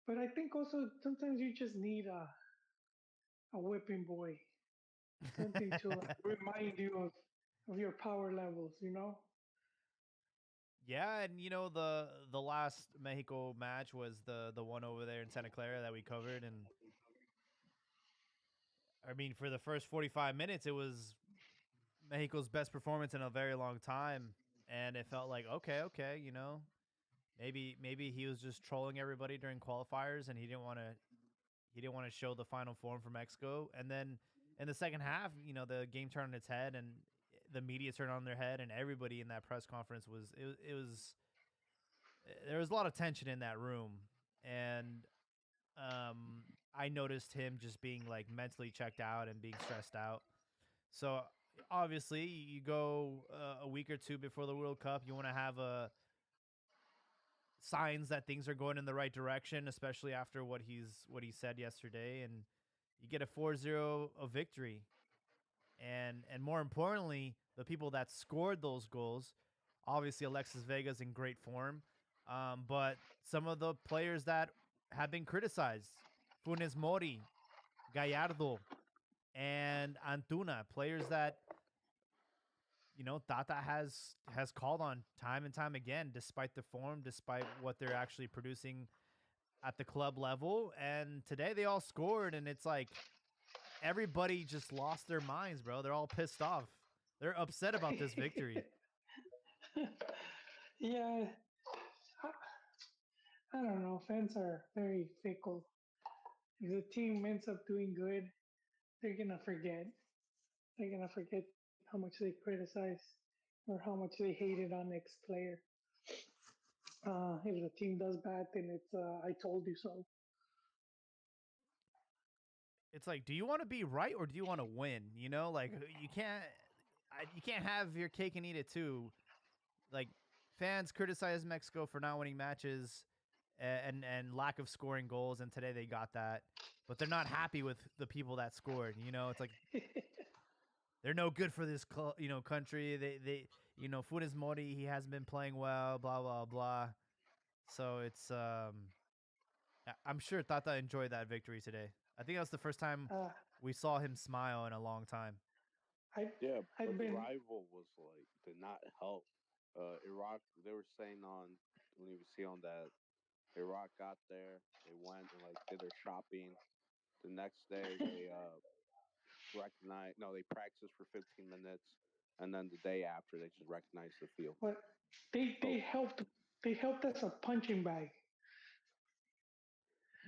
But I think also sometimes you just need a whipping boy, something to like remind you of your power levels. You know? Yeah, and the last Mexico match was the one over there in Santa Clara that we covered, and I mean for the first 45 minutes it was Mexico's best performance in a very long time, and it felt like okay, maybe he was just trolling everybody during qualifiers and he didn't want to show the final form for Mexico. And then in the second half, the game turned on its head and the media turned on their head and everybody in that press conference was there was a lot of tension in that room. And I noticed him just being like mentally checked out and being stressed out. So obviously, you go a week or two before the World Cup, you want to have a signs that things are going in the right direction, especially after what he said yesterday, and you get a 4-0 a victory. And more importantly, the people that scored those goals, obviously Alexis Vega's in great form, but some of the players that have been criticized, Funes Mori, Gallardo, and Antuna, players that Tata has called on time and time again, despite the form, despite what they're actually producing at the club level. And today they all scored, and it's like everybody just lost their minds, bro. They're all pissed off. They're upset about this victory. Yeah, I, I don't know. Fans are very fickle. If the team ends up doing good, they're gonna forget. They're gonna forget how much they criticize or how much they hated on next player. If the team does bad, then it's I told you so. It's like, do you want to be right or do you want to win? Like you can't have your cake and eat it too. Like fans criticize Mexico for not winning matches and lack of scoring goals, and today they got that, but they're not happy with the people that scored. It's like they're no good for this country. They Funes Mori, he hasn't been playing well, blah blah blah. So it's I'm sure Tata enjoyed that victory today. I think that was the first time uh, we saw him smile in a long time. I Yeah, I've but the been rival was like did not help. Iraq, they were saying on when you see on that Iraq got there, they went and like did their shopping. The next day they practiced for 15 minutes, and then the day after they just recognized the field. what they So, helped us a punching bag.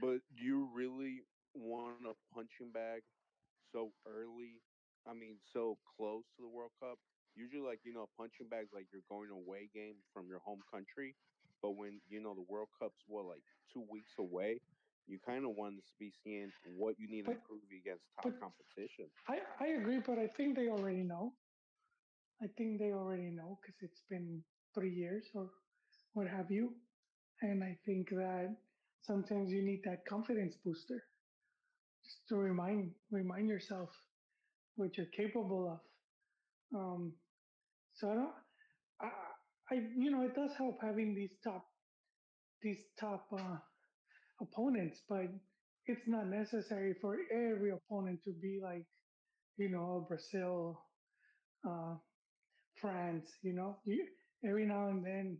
but do you really want a punching bag so early? I mean, so close to the World Cup. Usually, like punching bags like you're going away game from your home country. But when the World Cup's like 2 weeks away, you kind of want to be seeing what you need to But improve against top but competition. I agree, but I think they already know. I think they already know because it's been 3 years or what have you. And I think that sometimes you need that confidence booster just to remind yourself what you're capable of. Um, so I don't. It does help having these top opponents, but it's not necessary for every opponent to be like Brazil, uh, France. Every now and then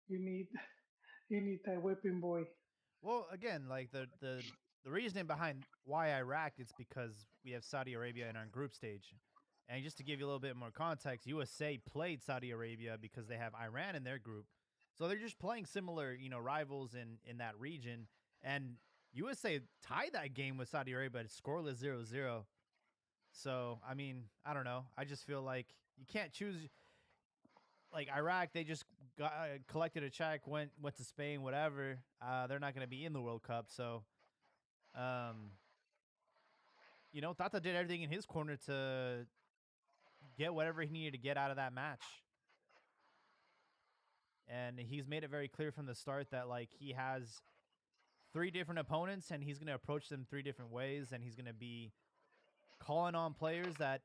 you need you need that whipping boy. Well, again, like the reasoning behind why Iraq, it's because we have Saudi Arabia in our group stage. And just to give you a little bit more context, USA played Saudi Arabia because they have Iran in their group. So they're just playing similar, rivals in that region. And USA tied that game with Saudi Arabia, it's scoreless 0-0. So, I mean, I don't know. I just feel like you can't choose like Iraq. They just got collected a check, went to Spain, whatever. They're not going to be in the World Cup. So, um, Tata did everything in his corner to get whatever he needed to get out of that match. And he's made it very clear from the start that like he has three different opponents and he's going to approach them three different ways, and he's going to be calling on players that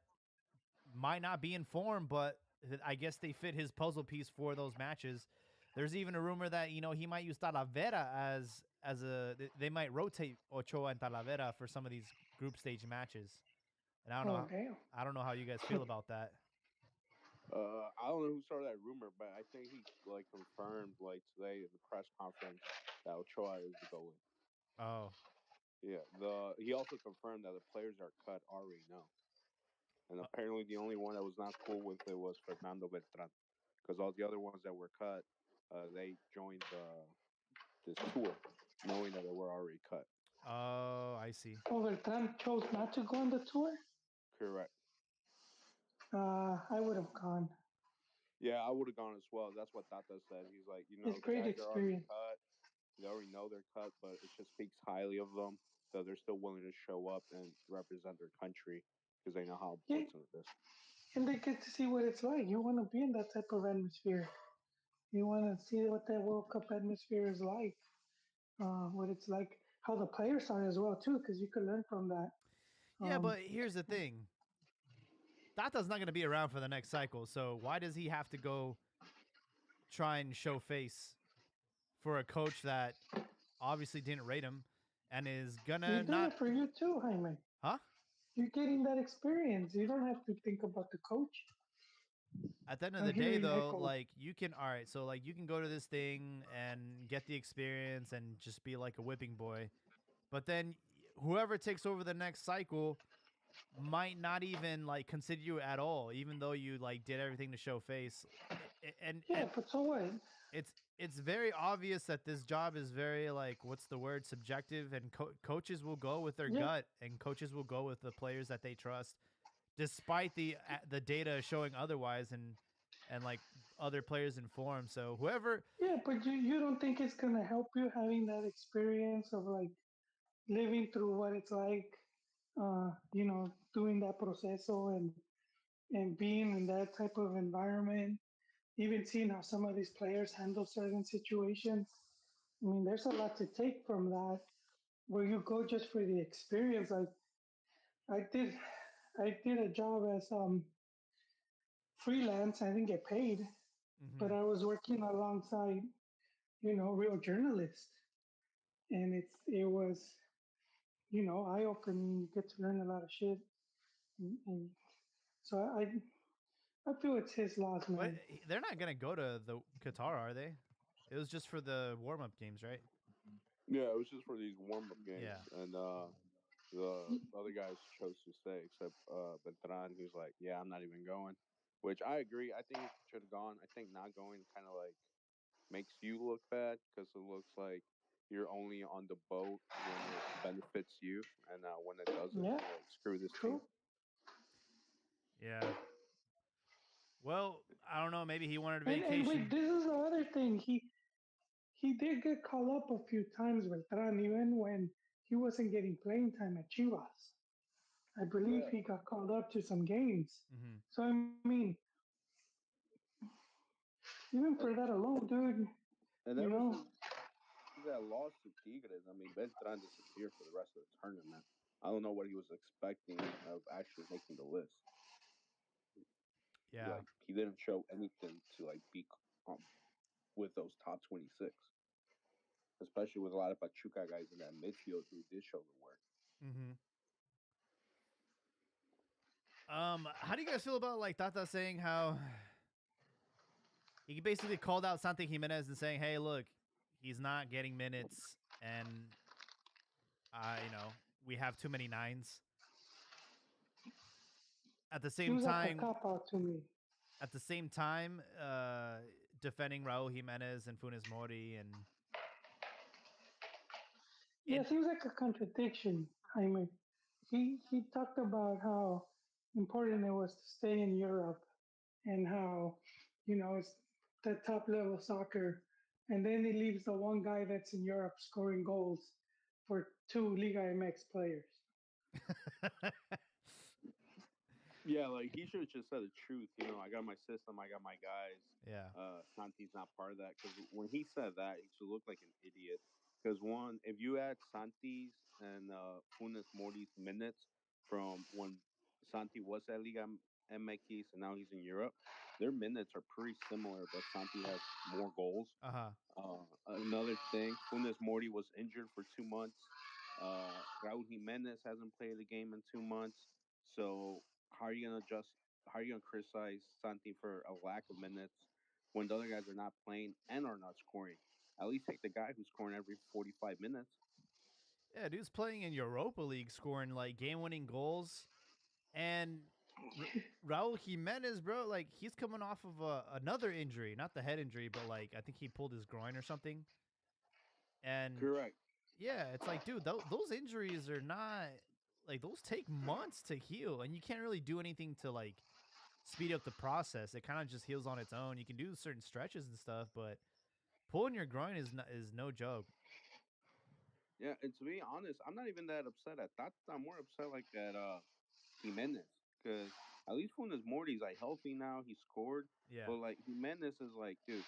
might not be in form, but I guess they fit his puzzle piece for those matches. There's even a rumor that he might use Talavera as they might rotate Ochoa and Talavera for some of these group stage matches. And Oh damn. I don't know how you guys feel about that. I don't know who started that rumor, but I think he like confirmed like today in the press conference that Ochoa is the goalie. Oh, Yeah, the he also confirmed that the players that are cut already know, and uh, apparently the only one that was not cool with it was Fernando Beltran, because all the other ones that were cut, they joined this tour, knowing that they were already cut. oh, I see. Oh, Beltran chose not to go on the tour. Correct. I would have gone. Yeah, I would have gone as well. That's what Tata said. He's like, It's the great guys are already experience. cut. They already know they're cut, but it just speaks highly of them that they're still willing to show up and represent their country because they know how Yeah, important it is. and they get to see what it's like. You want to be in that type of atmosphere. You want to see what that World Cup atmosphere is like. What it's like, how the players are as well too, because you could learn from that. Yeah, Um, but here's the thing. Tata's not going to be around for the next cycle, so why does he have to go try and show face for a coach that obviously didn't rate him and is he gonna did not? it for you too, Jaime. Huh? You're getting that experience. You don't have to think about the coach. At the end of I'm the day, hearing though, echoes. like you can, all right, so like you can go to this thing and get the experience and just be like a whipping boy, but then whoever takes over the next cycle might not even like consider you at all, even though you like did everything to show face. Yeah, And but so what? it's very obvious that this job is very like what's the word subjective, and coaches will go with their Yeah, gut, and coaches will go with the players that they trust, despite the data showing otherwise, and like other players in form. So whoever, yeah, but you don't think it's gonna help you having that experience of like living through what it's like, doing that proceso and being in that type of environment, even seeing how some of these players handle certain situations. I mean, there's a lot to take from that where you go just for the experience. Like I did, I did a job as freelance. I didn't get paid, but mm-hmm, I was working alongside, real journalists, and it was, eye opening. You get to learn a lot of shit, and so I feel it's his loss, but man. they're not gonna go to the Qatar, are they? It was just for the warm up games, right? Yeah, it was just for these warm up games, Yeah. and the other guys chose to stay, except Beltran, who's like, yeah, I'm not even going. Which I agree. I think he should have gone. I think not going kind of like makes you look bad because it looks like you're only on the boat when it benefits you, and when it doesn't, Yeah, you're like, screw this team. true. Yeah. Well, I don't know. Maybe he wanted a And wait, vacation. this is the other thing. He did get called up a few times, Beltran, even when he wasn't getting playing time at Chivas. I believe Yeah, he got called up to some games. Mm-hmm. So I mean, even for and that alone, dude, and you ever know, since that loss to Tigres, I mean, Beltran disappeared for the rest of the tournament. I don't know what he was expecting of actually making the list. Yeah. Like he didn't show anything to like be um, with those top 26, especially with a lot of Pachuca guys in that midfield who did show the work. Mm-hmm. How do you guys feel about like Tata saying how he basically called out Santi Jimenez and saying, "Hey, look, he's not getting minutes, and we have too many nines." At the same seems like a time, cop out to me. at the same time, defending Raul Jimenez and Funes Mori, and Yeah, it. seems like a contradiction. I mean, he talked about how important it was to stay in Europe and how, it's the top level soccer. And then he leaves the one guy that's in Europe scoring goals for two Liga MX players. Yeah, like he should have just said the truth. I got my system, I got my guys. Yeah. Santi's not part of that because when he said that, he should look like an idiot. Because one, if you add Santi's and Funes Mori's minutes from when Santi was at Liga MX and now he's in Europe, their minutes are pretty similar, but Santi has more goals. Uh huh. Another thing, Funes Mori was injured for 2 months. Raul Jimenez hasn't played a game in 2 months. So how are you gonna just how are you gonna criticize Santi for a lack of minutes when the other guys are not playing and are not scoring? At least take the guy who's scoring every 45 minutes. Yeah, dude's playing in Europa League, scoring like game-winning goals, and R- Raul Jimenez, bro, like he's coming off of another injury, not the head injury, but like I think he pulled his groin or something. And Correct. yeah, it's like, dude, those injuries are not like those take months to heal, and you can't really do anything to like speed up the process. It kind of just heals on its own. You can do certain stretches and stuff, but pulling your groin is no joke. Yeah, and to be honest, I'm not even that upset at that. I'm more upset like at Jimenez because at least Funes Mori's like healthy now. He scored, Yeah. but like Jimenez is like, dude,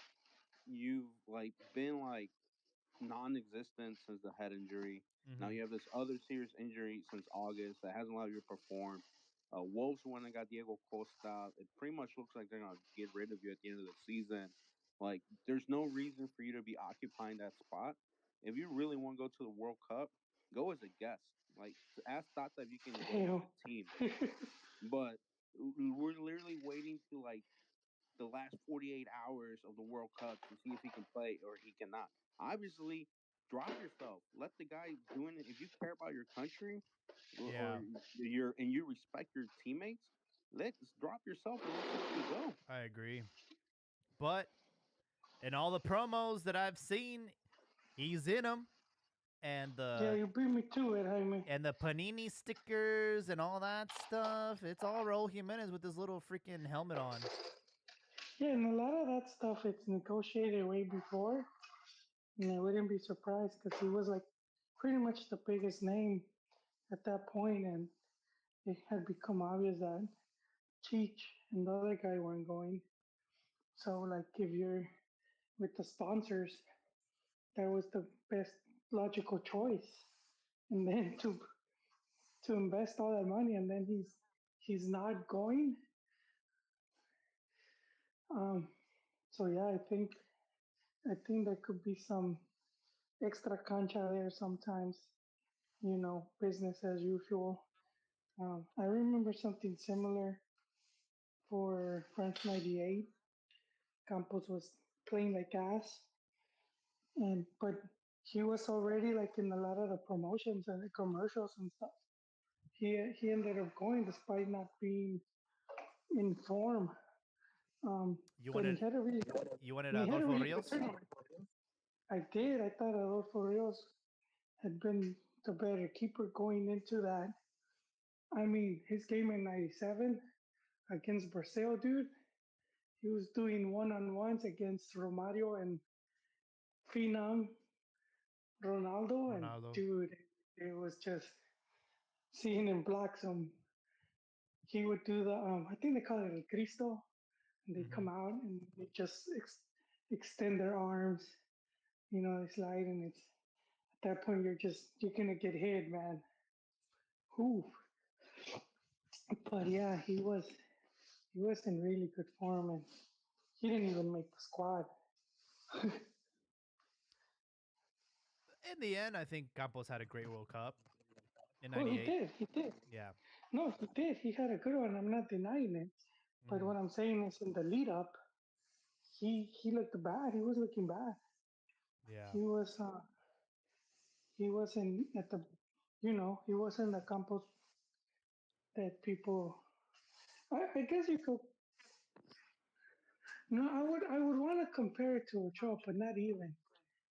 you've like been like non-existent since the head injury. Now Mm-hmm. you have this other serious injury since August that hasn't allowed you to perform. Wolves went and got Diego Costa. It pretty much looks like they're gonna get rid of you at the end of the season. Like, there's no reason for you to be occupying that spot. If you really want to go to the World Cup, go as a guest. Like, to ask Tata if you can go with Damn. the team. But we're literally waiting to like the last 48 hours of the World Cup to see if he can play or he cannot. Obviously, drop yourself. Let the guy doing it. If you care about your country or Yeah, you respect your teammates, let's drop yourself and let somebody go. I agree. But in all the promos that I've seen, he's in them, and Yeah, the you beat me to it, Jaime. and the panini stickers and all that stuff. It's all Raul Jimenez with his little freaking helmet on. Yeah, and a lot of that stuff it's negotiated way before, and I wouldn't be surprised because he was like pretty much the biggest name at that point, and it had become obvious that Cheech and the other guy weren't going. So, like, if you're with the sponsors, that was the best logical choice. And then to invest all that money, and then he's not going. Um, so yeah, I think there could be some extra cancha there sometimes. Business as usual. I remember something similar for France '98. Campos was playing like ass, and but he was already like in a lot of the promotions and the commercials and stuff. He ended up going despite not being in form. Um, You but he wanted had a really you wanted he had a Adolfo really good Rios? tournament. I did. I thought Adolfo Rios had been the better keeper going into that. I mean, his game in '97 against Brazil, dude. He was doing one-on-ones against Romario and Phenom Ronaldo, and Ronaldo. dude, it was just seeing him block some. He would do the I think they call it El Cristo, and they Mm-hmm. come out and they just extend their arms. They slide, and it's at that point you're gonna get hit, man. Whew. But yeah, he was in really good form, and he didn't even make the squad. In the end, I think Campos had a great World Cup in Oh, he '98. did. He did. Yeah. No, he did. He had a good one. I'm not denying it. But Mm-hmm. what I'm saying is, in the lead up, he looked bad. He was looking bad. Yeah. He was in at the, he wasn't the Campos that people. I guess you could. No, I would want to compare it to Ochoa, but not even.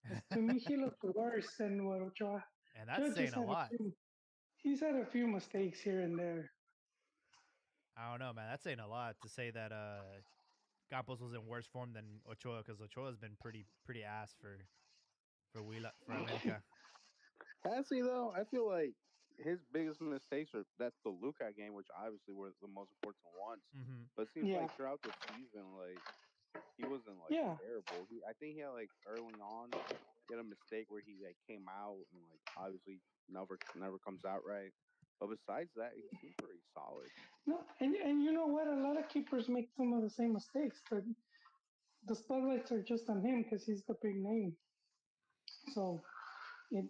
Because to me, he looked worse than what Ochoa. And that's Ochoa saying just a had a lot. few. He's had a few mistakes here and there. I don't know, man. That's saying a lot to say that Campos was in worse form than Ochoa because Ochoa's been pretty ass for America. Has he though? I feel like his biggest mistakes are that Toluca game, which obviously were the most important ones. Mm-hmm. But it seems Yeah, like throughout the season, like he wasn't like yeah. terrible. I think he had like early on, he had a mistake where he like came out and like obviously never comes out right. But besides that, he seemed pretty solid. No, and you know what? A lot of keepers make some of the same mistakes, but the spotlights are just on him because he's the big name. So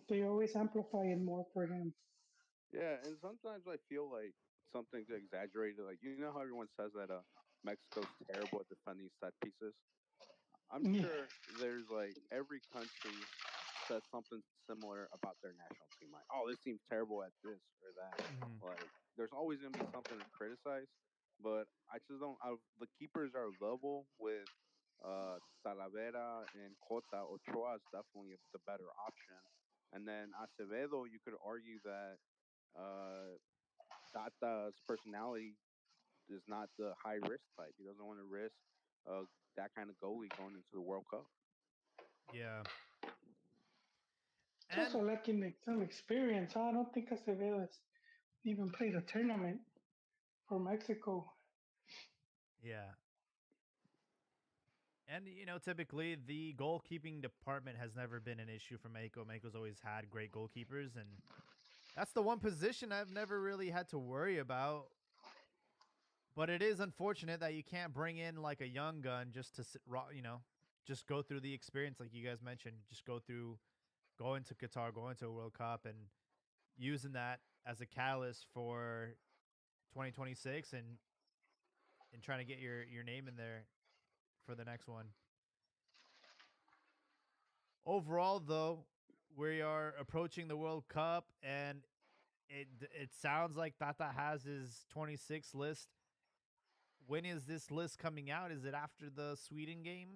they always amplify it more for him. Yeah, and sometimes I feel like something's exaggerated. Like you know how everyone says that Mexico's terrible at defending set pieces. I'm Yeah, sure there's like every country says something similar about their national team. Like, oh, this team's terrible at this or that. Mhm. Like, there's always gonna be something to criticize. But I just don't. The keepers are level with Talavera and Cota. Ochoa is definitely the better option. And then Acevedo, you could argue that uh, Tata's personality is not the high risk type. He doesn't want to risk uh, that kind of goalie going into the World Cup. Yeah. it's also And lacking some experience. I don't think Acevedo has even played a tournament for Mexico. yeah. And typically the goalkeeping department has never been an issue for Mexico. Mexico's always had great goalkeepers, and that's the one position I've never really had to worry about. But it is unfortunate that you can't bring in like a young gun just to just go through the experience like you guys mentioned, just go through going to Qatar, going to a World Cup, and using that as a catalyst for 2026 and trying to get your name in there for the next one. Overall, though, we are approaching the World Cup, and it sounds like Tata has his 26 list. When is this list coming out? Is it after the Sweden game?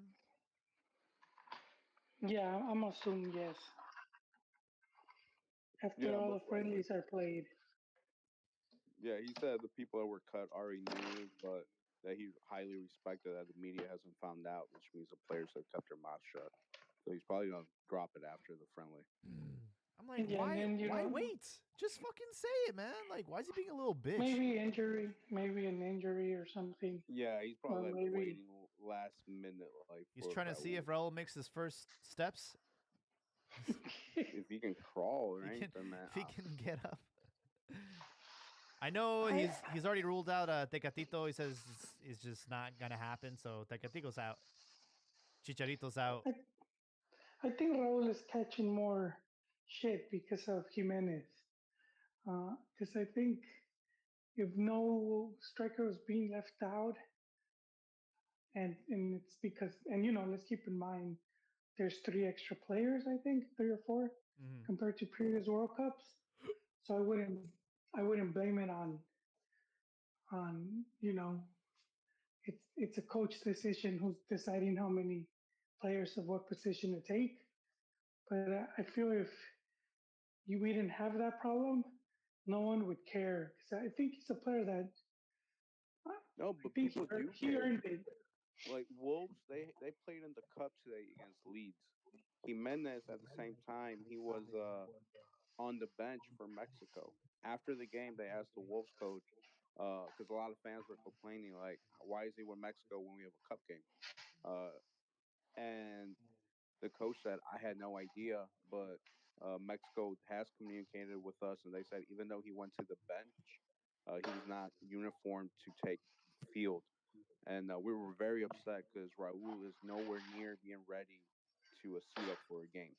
Yeah, I'm assuming yes. After Yeah, all the most likely. friendlies are played. Yeah, he said the people that were cut already knew, but that he highly respected that the media hasn't found out, which means the players have kept their mouth shut. So he's probably gonna drop it after the friendly. I'm like, Yeah, and why? then Why wait? Just fucking say it, man. Like, why is he being a little bitch? maybe an injury or something, Yeah, he's or probably like maybe waiting last minute, like He's for trying to see Raul. if Raul makes his first steps. If he can crawl or he can, anything, man. if he can get up. I know I he's already ruled out Tecatito. He says it's just not gonna happen. So Tecatito's out. Chicharito's out. I, I think Raul is catching more shit because of Jimenez. Because I think if no striker was being left out, and it's because, and let's keep in mind there's three extra players. I think three or four Mm-hmm. compared to previous World Cups. So I wouldn't blame it on it's a coach decision who's deciding how many players of what position to take. But I feel if we didn't have that problem, no one would care. Because I think he's a player that No, I but think people do he care. earned it. Like Wolves, they played in the cup today against Leeds. Jimenez at the same time he was on the bench for Mexico. After the game, they asked the Wolves coach because a lot of fans were complaining like, why is he with Mexico when we have a cup game? Uh, and the coach said, I had no idea, but Mexico has communicated with us, and they said even though he went to the bench, he was not uniformed to take field, and we were very upset because Raul is nowhere near being ready to suit up for a game.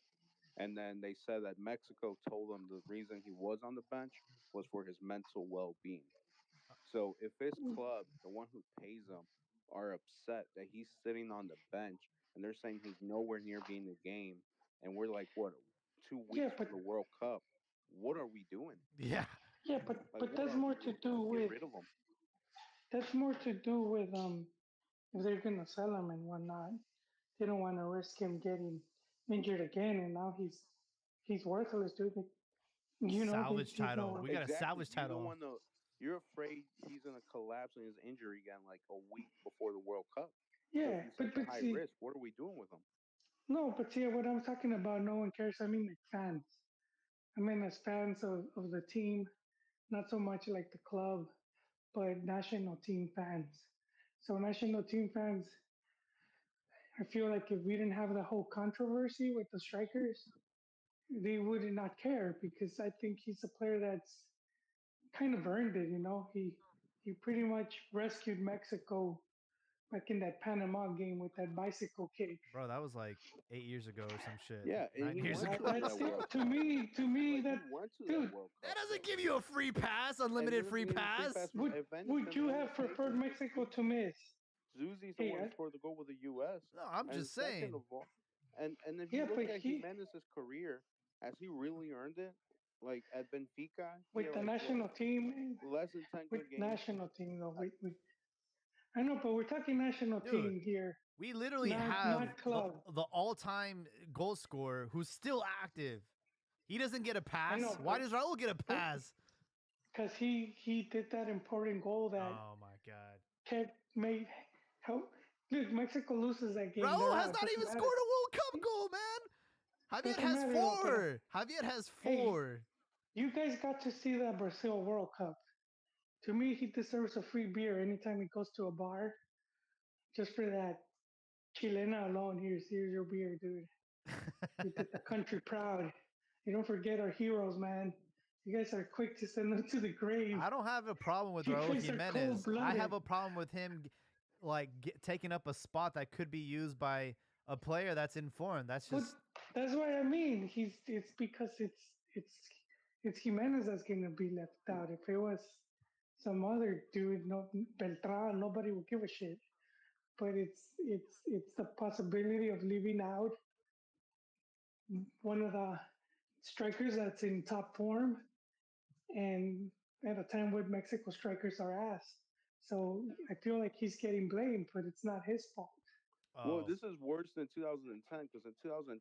And then they said that Mexico told him the reason he was on the bench was for his mental well-being. So if his club, the one who pays him, are upset that he's sitting on the bench and they're saying he's nowhere near being the game, and we're like, what, 2 weeks Yeah, from the World Cup? What are we doing? Yeah. yeah, but Like, but what that's are we more to doing? do Just get with rid of him. if they're gonna sell him and whatnot. They don't want to risk him getting injured again, and now he's worthless, dude. Salvage He's title. no. We got a Exactly. salvage You don't title. want to. You're afraid he's gonna collapse in his injury again, like a week before the World Cup. So if Yeah, he's but such a but high see, risk, what are we doing with him? no, but see what I'm talking about. No one cares. I mean, like fans. I mean, as fans of the team, not so much like the club, but national team fans. So national team fans, I feel like if we didn't have the whole controversy with the strikers, they would not care because I think he's a player that's kind of earned it. He pretty much rescued Mexico back in that Panama game with that bicycle kick. Bro, that was like 8 years ago or some shit. Yeah, and 9 years he ago. went to That's that still World to Cup. me Like he that went to that dude. World That Cup doesn't though, give you a free pass, and it unlimited free doesn't give him a free pass. pass. Would If would anything, you what was have preferred taken was Mexico to miss? Zuzi's the Hey, one who scored the goal with the U.S. No, I'm And just second saying. of all, and if you yeah, look but at he Jimenez's career, has he really earned it? Like at Benfica, he had with the like what national team, less than 10 with good games. national team though. I, I know, but we're talking national Dude, team here, we literally not have not the club. the all-time goal scorer who's still active. He doesn't get a I pass. know, Why does Raul get a but pass? because he did that important goal that Oh my god. kept made help. Dude, Mexico loses that game, they're Raul has out. not Doesn't even matter. scored a World Cup goal, man. Javier Doesn't has matter though. Pero 4. Javier has hey, 4. you guys got to see that Brazil World Cup. To me, he deserves a free beer anytime he goes to a bar. Just for that Chilena alone, here's your beer, dude. You did the country proud. You don't forget our heroes, man. You guys are quick to send them to the grave. I don't have a problem with You Raul guys are cold Jimenez. I blooded. have a problem with him taking up a spot that could be used by a player that's in form. That's But just that's what I mean. It's because it's Jimenez that's gonna be left out. If it was some other dude, no Beltran, nobody would give a shit. But it's the possibility of leaving out one of the strikers that's in top form, and at a time when Mexico strikers are ass. So I feel like he's getting blamed, but it's not his fault. well, oh. this is worse than 2010 because in 2010,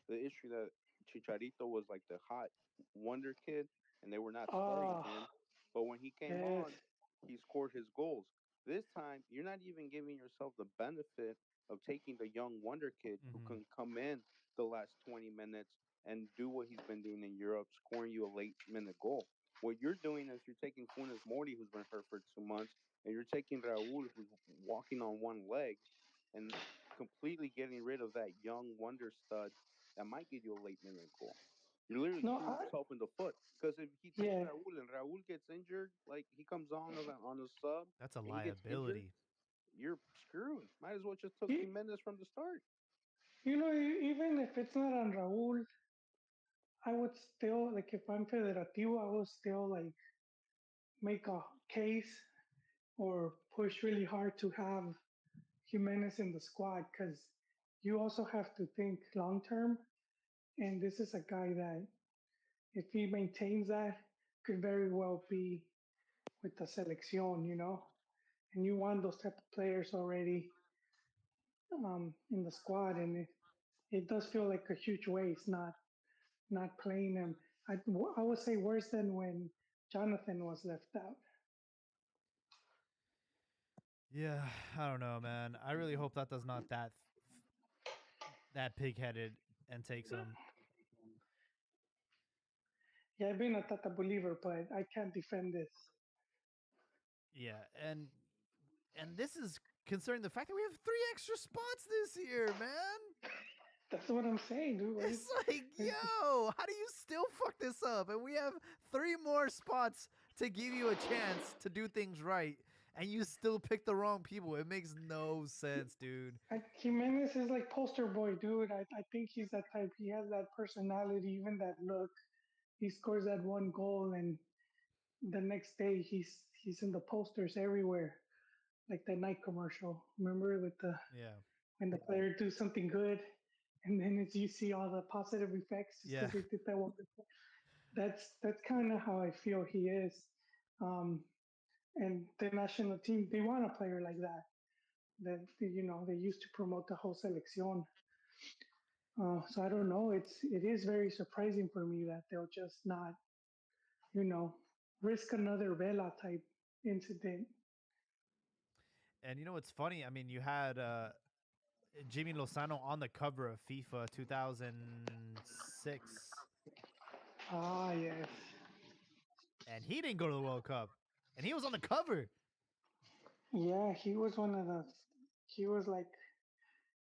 the issue that Chicharito was like the hot wonder kid, and they were not starting Oh, him. But when he came yes. on, he scored his goals. This time, you're not even giving yourself the benefit of taking the young wonder kid who Mhm. can come in the last 20 minutes and do what he's been doing in Europe, scoring you a late minute goal. What you're doing is you're taking Funes Mori, who's been hurt for 2 months, and you're taking Raul, who's walking on one leg, and completely getting rid of that young wonder stud that might give you a late minute goal. You literally No, shoot yourself in the foot because if he takes yeah. Raul and Raul gets injured, like he comes on a sub That's a and he gets injured, liability. you're screwed. Might as well just took You, Jimenez from the start. even if it's not on Raul, I would still like if I'm Federativo, I would still like make a case or push really hard to have Jimenez in the squad because you also have to think long term. And this is a guy that, if he maintains that, could very well be with the selección. And you want those type of players already in the squad, and it does feel like a huge waste not playing him. I would say worse than when Jonathan was left out. Yeah, I don't know, man. I really hope that does not that pig-headed and takes him. Yeah, I've been a Tata believer, but I can't defend this. Yeah, and this is concerning the fact that we have 3 extra spots this year, man. That's what I'm saying, dude. It's like, yo, how do you still fuck this up? And we have 3 more spots to give you a chance to do things right, and you still pick the wrong people. It makes no sense, dude. Jimenez is like poster boy, dude. I think he's that type. He has that personality, even that look. He scores that one goal, and the next day he's in the posters everywhere, like that night commercial. Remember with the Yeah. when the player do something good, and then it's you see all the positive effects just Yeah. because they did that one. That's kind of how I feel he is. Um, and the national team, they want a player like that. That they used to promote the whole selección. So I don't know. It is very surprising for me that they'll just not, you know, risk another Vela type incident. And you know what's funny? I mean, you had Jimmy Lozano on the cover of FIFA 2006, Ah, yes, and he didn't go to the World Cup, and he was on the cover. yeah. He was one of the. He was like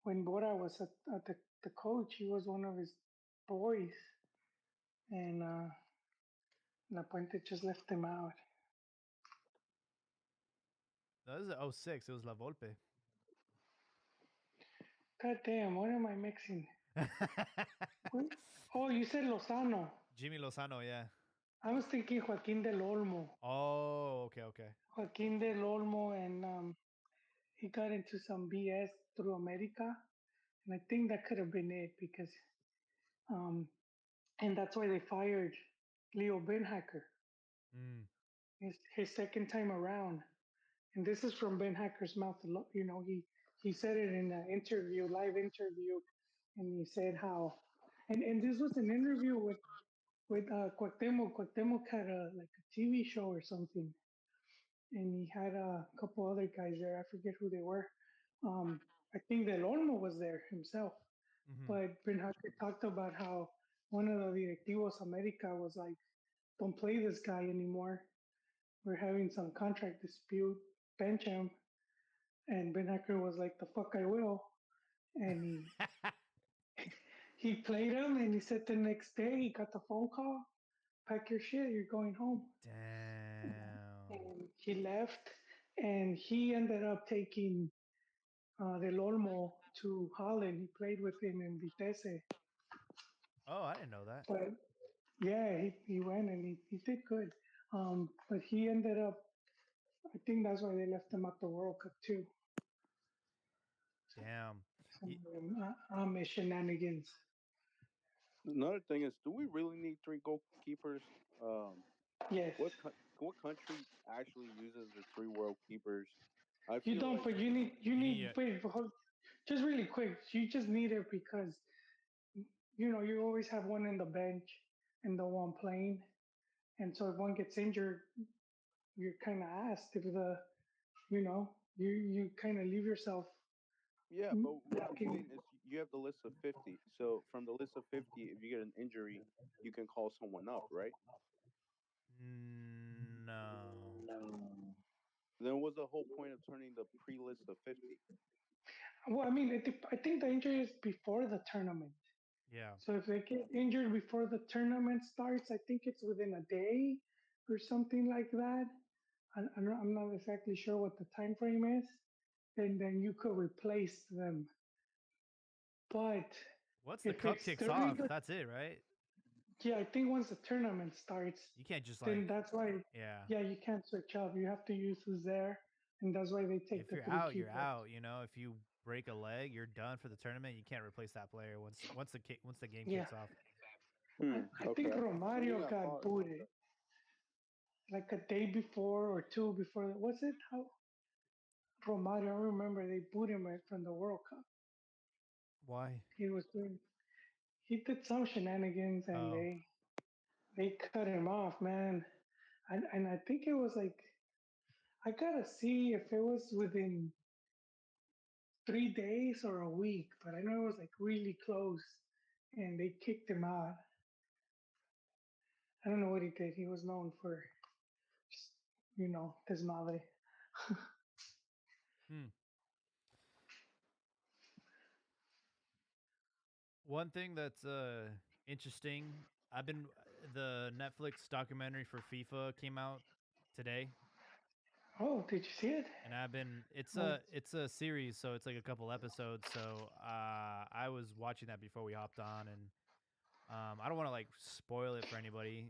when Bora was at the coach. He was one of his boys, and La Puente just left him out. No, this is oh 06. It was La Volpe. God damn, what am I mixing? Wait, oh, you said Lozano. Jimmy Lozano, yeah. I was thinking Joaquin del Olmo. Oh, okay, okay. Joaquin del Olmo, and he got into some BS through America. And I think that could have been it because, um, and that's why they fired Leo Benhacker Mm. his second time around. And this is from Ben Hacker's mouth. You know, he said it in an interview, live interview, and he said how, and this was an interview with Cuauhtemoc. Cuauhtemoc had a like a TV show or something, and he had a couple other guys there. I forget who they were. I think Del Olmo was there himself, Hmm. but Ben Hacker talked about how one of the directivos America was like, "Don't play this guy anymore. We're having some contract dispute. Bench him." And Ben Hacker was like, "The fuck I will." And he played him, and he said the next day he got the phone call, "Pack your shit, you're going home." Damn. And he left, and he ended up taking Del Olmo to Holland. He played with him in Vitesse, Oh, I didn't know that. but yeah, he went and he did good. But he ended up. I think that's why they left him at the World Cup too. Damn. Some Y- of them Amish shenanigans. Another thing is, do we really need three goalkeepers? Yes. What country actually uses the three world keepers? I You feel don't, like but you You need need wait, just really quick. You just need it because you always have one in the bench and the one playing, and so if one gets injured, you're kind of asked if you kind of leave yourself yeah, but what I'm lacking. saying is you have the list of 50. So from the list of 50, if you get an injury, you can call someone up, right? no. Then what's the whole point of turning the pre-list of 50? Well, I mean, I think the injury is before the tournament. Yeah. So if they get injured before the tournament starts, I think it's within a day or something like that. I'm not exactly sure what the time frame is, and then you could replace them. But Once the if cup it's kicks during off, the that's it, right? yeah, I think once the tournament starts, You can't just then like, that's why yeah. yeah, you can't switch up. You have to use who's there, and that's why they take If the you're three out, you're keepers. out. You know, if you break a leg, you're done for the tournament. You can't replace that player once the game Yeah, kicks off. I think Okay. Something Romario I got thought. booted like a day before or two before. Was it how Romario? I remember they booted him from the World Cup. Why? He was doing he did some shenanigans, and Oh, they cut him off, man. And I think it was like I gotta see if it was within 3 days or a week, but I know it was like really close, and they kicked him out. I don't know what he did. He was known for just desmadre. hmm. One thing that's interesting. I've been the Netflix documentary for FIFA came out today, Oh, did you see it? and I've been Oh, it's a series, so it's like a couple episodes. So I was watching that before we hopped on, and I don't want to like spoil it for anybody,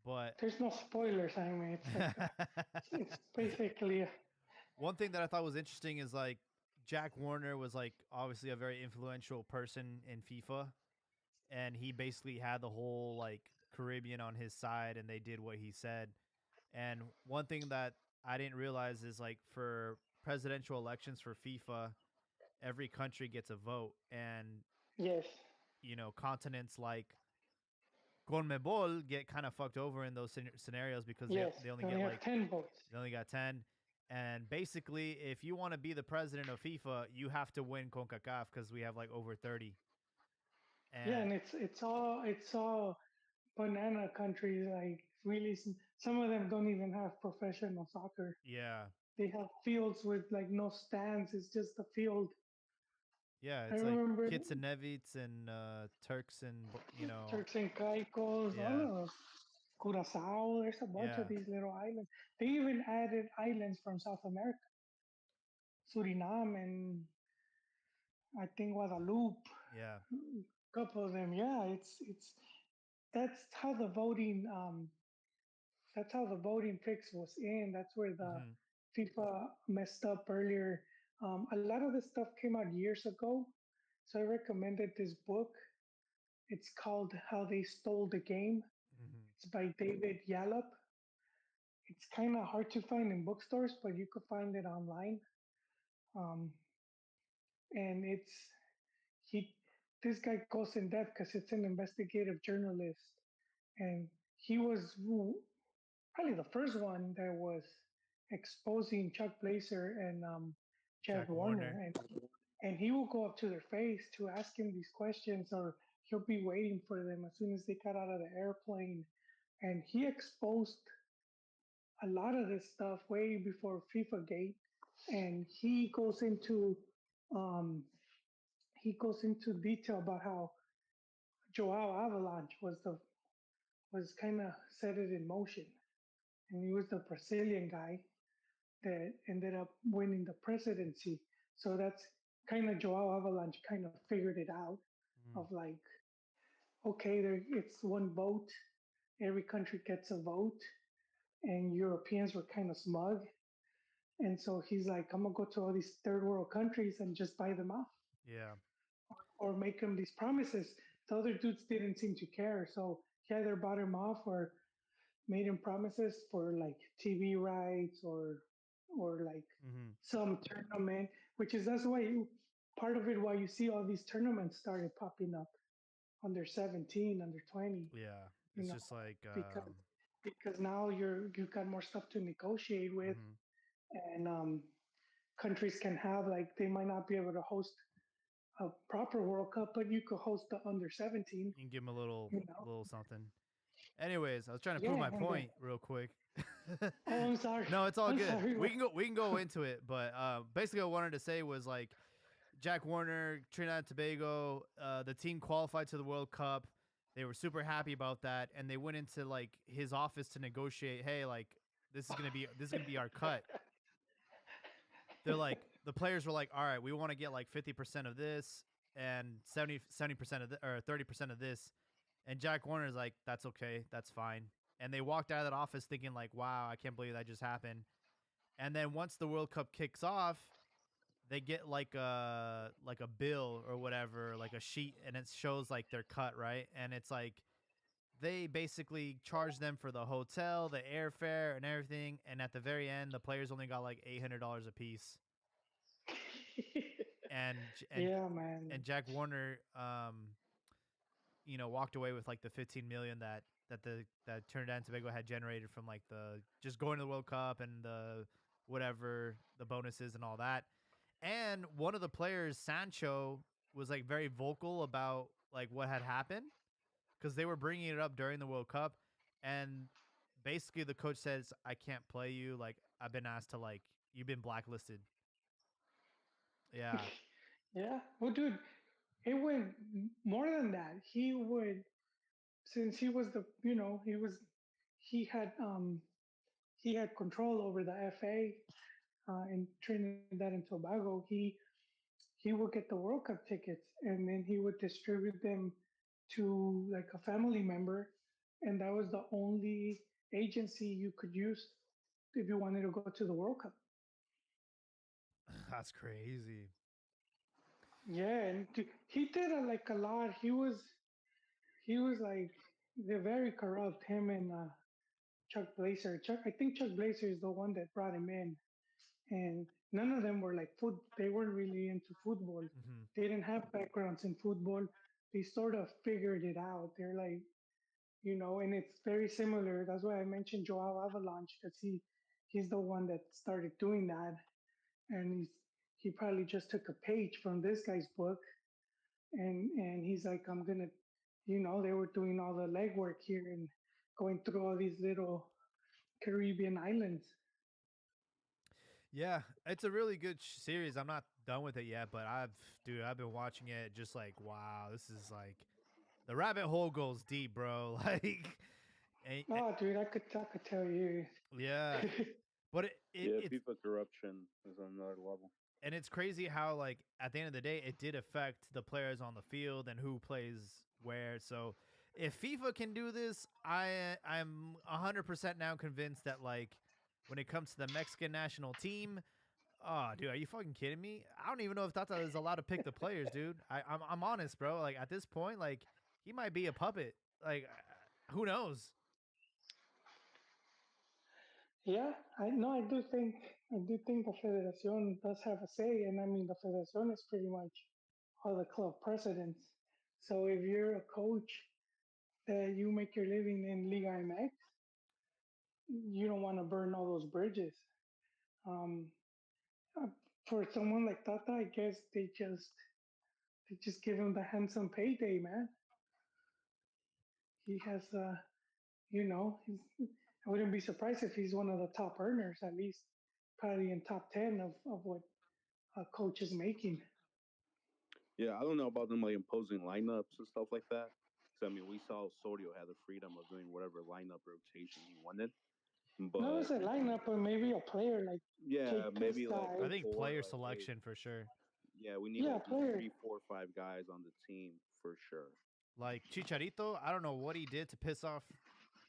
but there's no spoilers. I mean, it's like it's basically one thing that I thought was interesting is like Jack Warner was like obviously a very influential person in FIFA, and he basically had the whole like Caribbean on his side, and they did what he said. And one thing that I didn't realize is like for presidential elections for FIFA, every country gets a vote, and yes, continents like CONMEBOL get kind of fucked over in those scenarios because yes. they only They only get have like 10 votes. they only got 10. And basically, if you want to be the president of FIFA, you have to win CONCACAF because we have like over 30. Yeah, And and it's all banana countries. Like really, some of them don't even have professional soccer. yeah, They have fields with like no stands. It's just a field. yeah, I it's like remember Kitsanevits and Turks and, Turks and Caicos, all yeah. of them. Curacao. There's a bunch of Yeah. these little islands. They even added islands from South America, Suriname, and I think Guadeloupe. Yeah. Couple of them. Yeah, it's that's how the voting. That's how the voting fix was in. That's where the Hmm. FIFA messed up earlier. A lot of this stuff came out years ago, so I recommended this book. It's called How They Stole the Game. Hmm. It's by David Yallop. It's kind of hard to find in bookstores, but you could find it online. Um, and it's he. This guy goes in depth because it's an investigative journalist, and he was probably the first one that was exposing Chuck Blazer and Jack Jack Warner, Warner. and he will go up to their face to ask him these questions, or he'll be waiting for them as soon as they got out of the airplane, and he exposed a lot of this stuff way before FIFA Gate, and um, he goes into detail about how Joao Avalanche was kind of set it in motion, and he was the Brazilian guy that ended up winning the presidency. So that's kind of Joao Avalanche kind of figured it out Mm. of like, okay, it's one vote, every country gets a vote, and Europeans were kind of smug. And so he's like, I'm gonna go to all these third world countries and just buy them off Yeah. or make them these promises. The other dudes didn't seem to care. So he either bought him off or made him promises for like TV rights or like Hmm. some tournament, which is that's why part of it why you see all these tournaments started popping up under 17, under 20, Yeah. you It's know, just like because because now you've got more stuff to negotiate with, mhm. and countries can have like they might not be able to host a proper World Cup, but you could host the under 17, You can give him a little you know. little something. Anyways, I was trying to prove Yeah, my and then, point real quick. oh, I'm sorry, No, it's all I'm good. sorry. We can go into it, but basically what I wanted to say was like Jack Warner, Trinidad and Tobago, the team qualified to the World Cup. They were super happy about that, and they went into like his office to negotiate. Hey, like this is gonna be our cut. They're like the players were like, all right, we want to get like 50% of this and 70% of or 30% of this. And Jack Warner's like, that's okay, that's fine. And they walked out of that office thinking like, wow, I can't believe that just happened. And then once the World Cup kicks off, they get like a bill or whatever, like a sheet, and it shows like their cut, right? And it's like they basically charge them for the hotel, the airfare, and everything. And at the very end, the players only got like $800 a piece. And Yeah, man. Jack Warner, walked away with like the 15 million that Trinidad and Tobago had generated from like the just going to the World Cup and the whatever the bonuses and all that. And one of the players, Sancho, was like very vocal about like what had happened because they were bringing it up during the World Cup, and basically the coach says, "I can't play you. Like I've been asked to like you've been blacklisted." Yeah. Yeah. Well, dude, it went more than that. He would, since he was he had control over the FA in Trinidad and Tobago. He would get the World Cup tickets and then he would distribute them to like a family member, and that was the only agency you could use if you wanted to go to the World Cup. That's crazy. Yeah, and he did like a lot. He was like they're very corrupt. Him and Chuck Blazer. I think Chuck Blazer is the one that brought him in, and none of them were like foot. They weren't really into football. Hmm. They didn't have backgrounds in football. They sort of figured it out. They're like, and it's very similar. That's why I mentioned Joao Avalanche because he's the one that started doing that, and he probably just took a page from this guy's book, and he's like, I'm gonna, they were doing all the legwork here and going through all these little Caribbean islands. Yeah, it's a really good series. I'm not done with it yet, but I've been watching it just like, wow, this is like the rabbit hole goes deep, bro. Like And Oh, dude, I could tell you. yeah, but Yeah, it's FIFA corruption is on another level. and it's crazy how like at the end of the day it did affect the players on the field and who plays where. So if FIFA can do this, I'm 100% now convinced that like when it comes to the Mexican national team, oh dude, are you fucking kidding me? I don't even know if Tata is allowed to pick the players, dude. I'm honest, bro. Like at this point, like he might be a puppet. Like who knows? Yeah, I no, I do think the Federación does have a say, and I mean the Federación is pretty much all the club presidents. So if you're a coach that you make your living in Liga MX, you don't want to burn all those bridges. Um, uh, for someone like Tata, I guess they just give him the handsome payday, man. He has, I wouldn't be surprised if he's one of the top earners, at least probably in top 10 of what a coach is making. Yeah, I don't know about them like imposing lineups and stuff like that. Because I mean, we saw Sorio had the freedom of doing whatever lineup rotation he wanted. Not But as a lineup, but maybe a player like yeah, take this maybe like I guy. think core, player like, hey, selection for sure. yeah, we need Yeah, like these player. 3, 4, 5 guys on the team for sure. Like Chicharito, I don't know what he did to piss off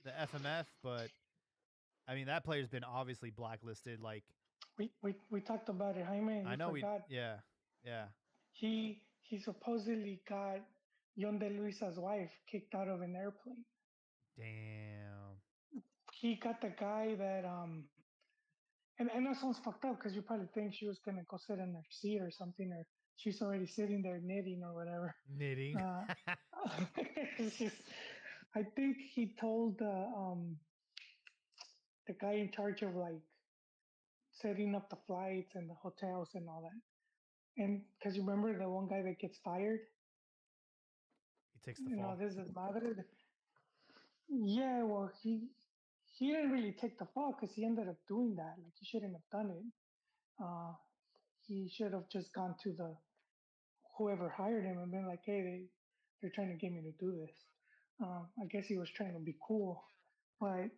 the FMF, but I mean that player's been obviously blacklisted. Like We talked about it, Jaime, and I you know we, forgot. yeah, yeah. He supposedly got Yon de Luisa's wife kicked out of an airplane. Damn. He got the guy that and that sounds fucked up because you probably think she was gonna go sit in her seat or something, or she's already sitting there knitting or whatever. Knitting. Uh, it's just, I think he told the guy in charge of like setting up the flights and the hotels and all that. And because you remember the one guy that gets fired, He takes the fall. this is madre. Yeah, well, he didn't really take the fall because he ended up doing that. Like he shouldn't have done it. Uh, he should have just gone to the whoever hired him and been like, "Hey, they're trying to get me to do this." I guess he was trying to be cool, but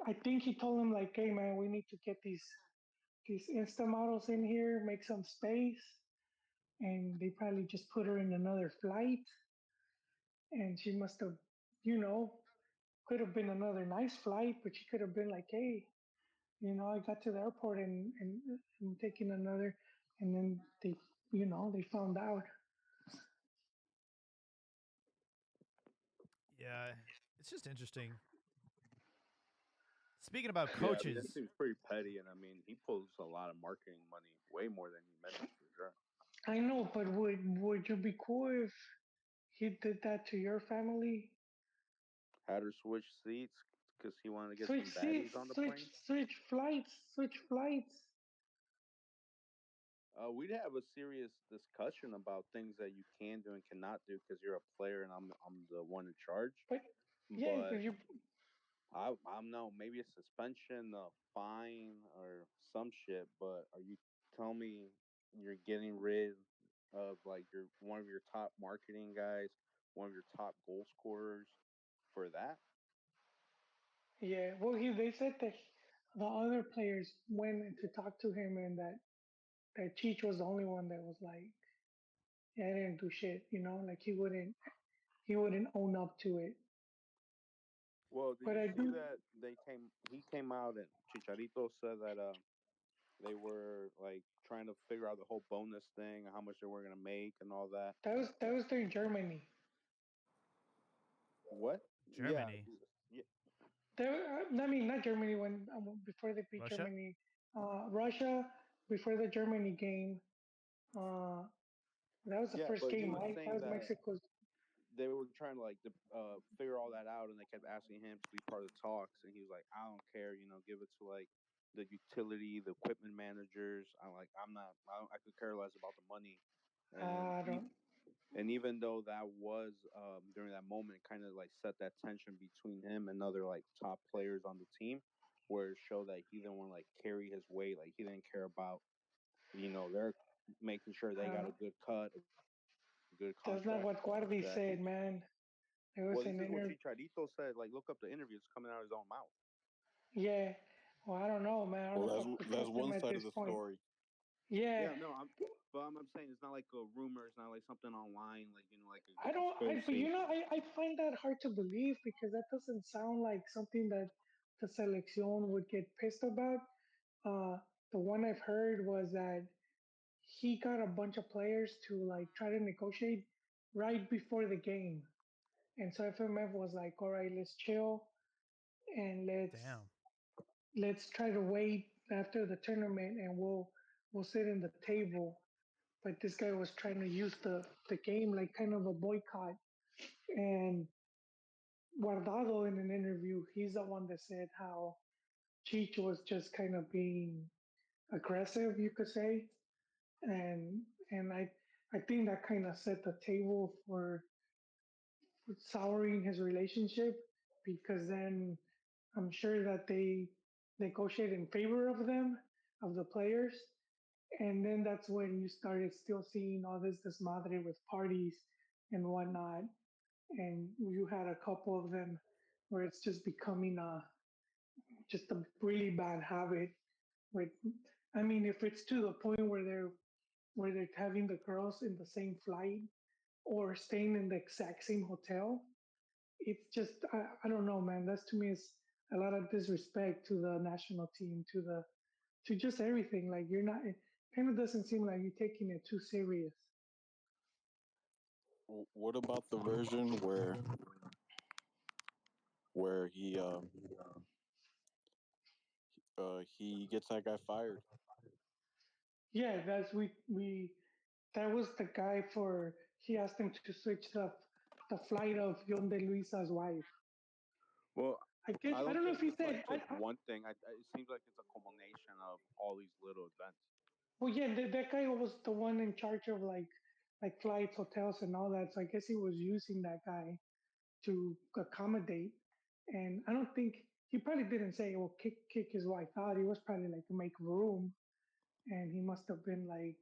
I think he told him like, "Hey, man, we need to get these Insta models in here, make some space." And they probably just put her in another flight, and she must have, you know, could have been another nice flight, but she could have been like, "Hey, I got to the airport and I'm taking another," and then they found out. Yeah, it's just interesting. Speaking about Yeah, I mean that coaches, seems pretty petty, and I mean he pulls a lot of marketing money, way more than he mentions for sure. I know, but would you be cool if he did that to your family? Had her switch seats because he wanted to get Switch some seats, baddies on the switch plane. switch flights, switch flights. We'd have a serious discussion about things that you can do and cannot do because you're a player and I'm the one in charge. But yeah, But if you I'm no maybe a suspension, a fine, or some shit. But are you telling me you're getting rid of like your one of your top marketing guys, one of your top goal scorers for that? yeah, well, they said that the other players went in to talk to him, and that Cheech was the only one that was like, yeah, I didn't do shit, like he wouldn't own up to it. Well, did But you I see do. that he came out and Chicharito said that they were like trying to figure out the whole bonus thing, how much they were gonna make and all that. That was during Germany. What? Yeah, Germany, yeah. I mean, not Germany when before they beat Russia. Germany, Russia before the Germany game. Uh, that was the Yeah, first but he game, was right? That saying was that Mexico's. they were trying to like figure all that out, and they kept asking him to be part of the talks, and he was like, "I don't care, give it to like the utility, the equipment managers. I'm like, I could care less about the money." And I don't. even though that was during that moment, kind of like set that tension between him and other like top players on the team, where it showed that he didn't want to like carry his weight, like he didn't care about they're making sure they got Uh, a good cut, a good contract. that's not what That Guardi said, man. There Well, was this an is what interview. Chicharito said. Like, look up the interview. It's coming out of his own mouth. Yeah. Well, I don't know, man. I don't Well, know if I could that's trust him one at side of this the point. story. Yeah. Yeah, no, but I'm saying it's not like a rumor. It's not like something online, like like a I don't. But conspiracy. I find that hard to believe because that doesn't sound like something that the selección would get pissed about. Uh, the one I've heard was that he got a bunch of players to like try to negotiate right before the game, and so FMF was like, "All right, let's chill and Damn. let's try to wait after the tournament, and we'll sit in the table." But this guy was trying to use the game like kind of a boycott. And Guardado in an interview, he's the one that said how Cheech was just kind of being aggressive, you could say, and I think that kind of set the table for souring his relationship because then I'm sure that they negotiate in favor of them of the players, and then that's when you started still seeing all this desmadre with parties and whatnot, and you had a couple of them where it's just becoming just a really bad habit. With, I mean, if it's to the point where they're having the girls in the same flight or staying in the exact same hotel, it's just I don't know, man. That's to me is a lot of disrespect to the national team, to just everything. Like you're not. It kind of doesn't seem like you're taking it too serious. What about the version where he gets that guy fired? Yeah, that's we that was the guy for he asked him to switch the flight of John de Luisa's wife. Well, I guess I I don't don't know if think he it's said. like just one thing. It seems like it's a culmination of all these little events. Well, yeah, that guy was the one in charge of like flights, hotels, and all that. So I guess he was using that guy to accommodate. And I don't think he probably didn't say, "Well, kick his wife out." He was probably like to make room, and he must have been like,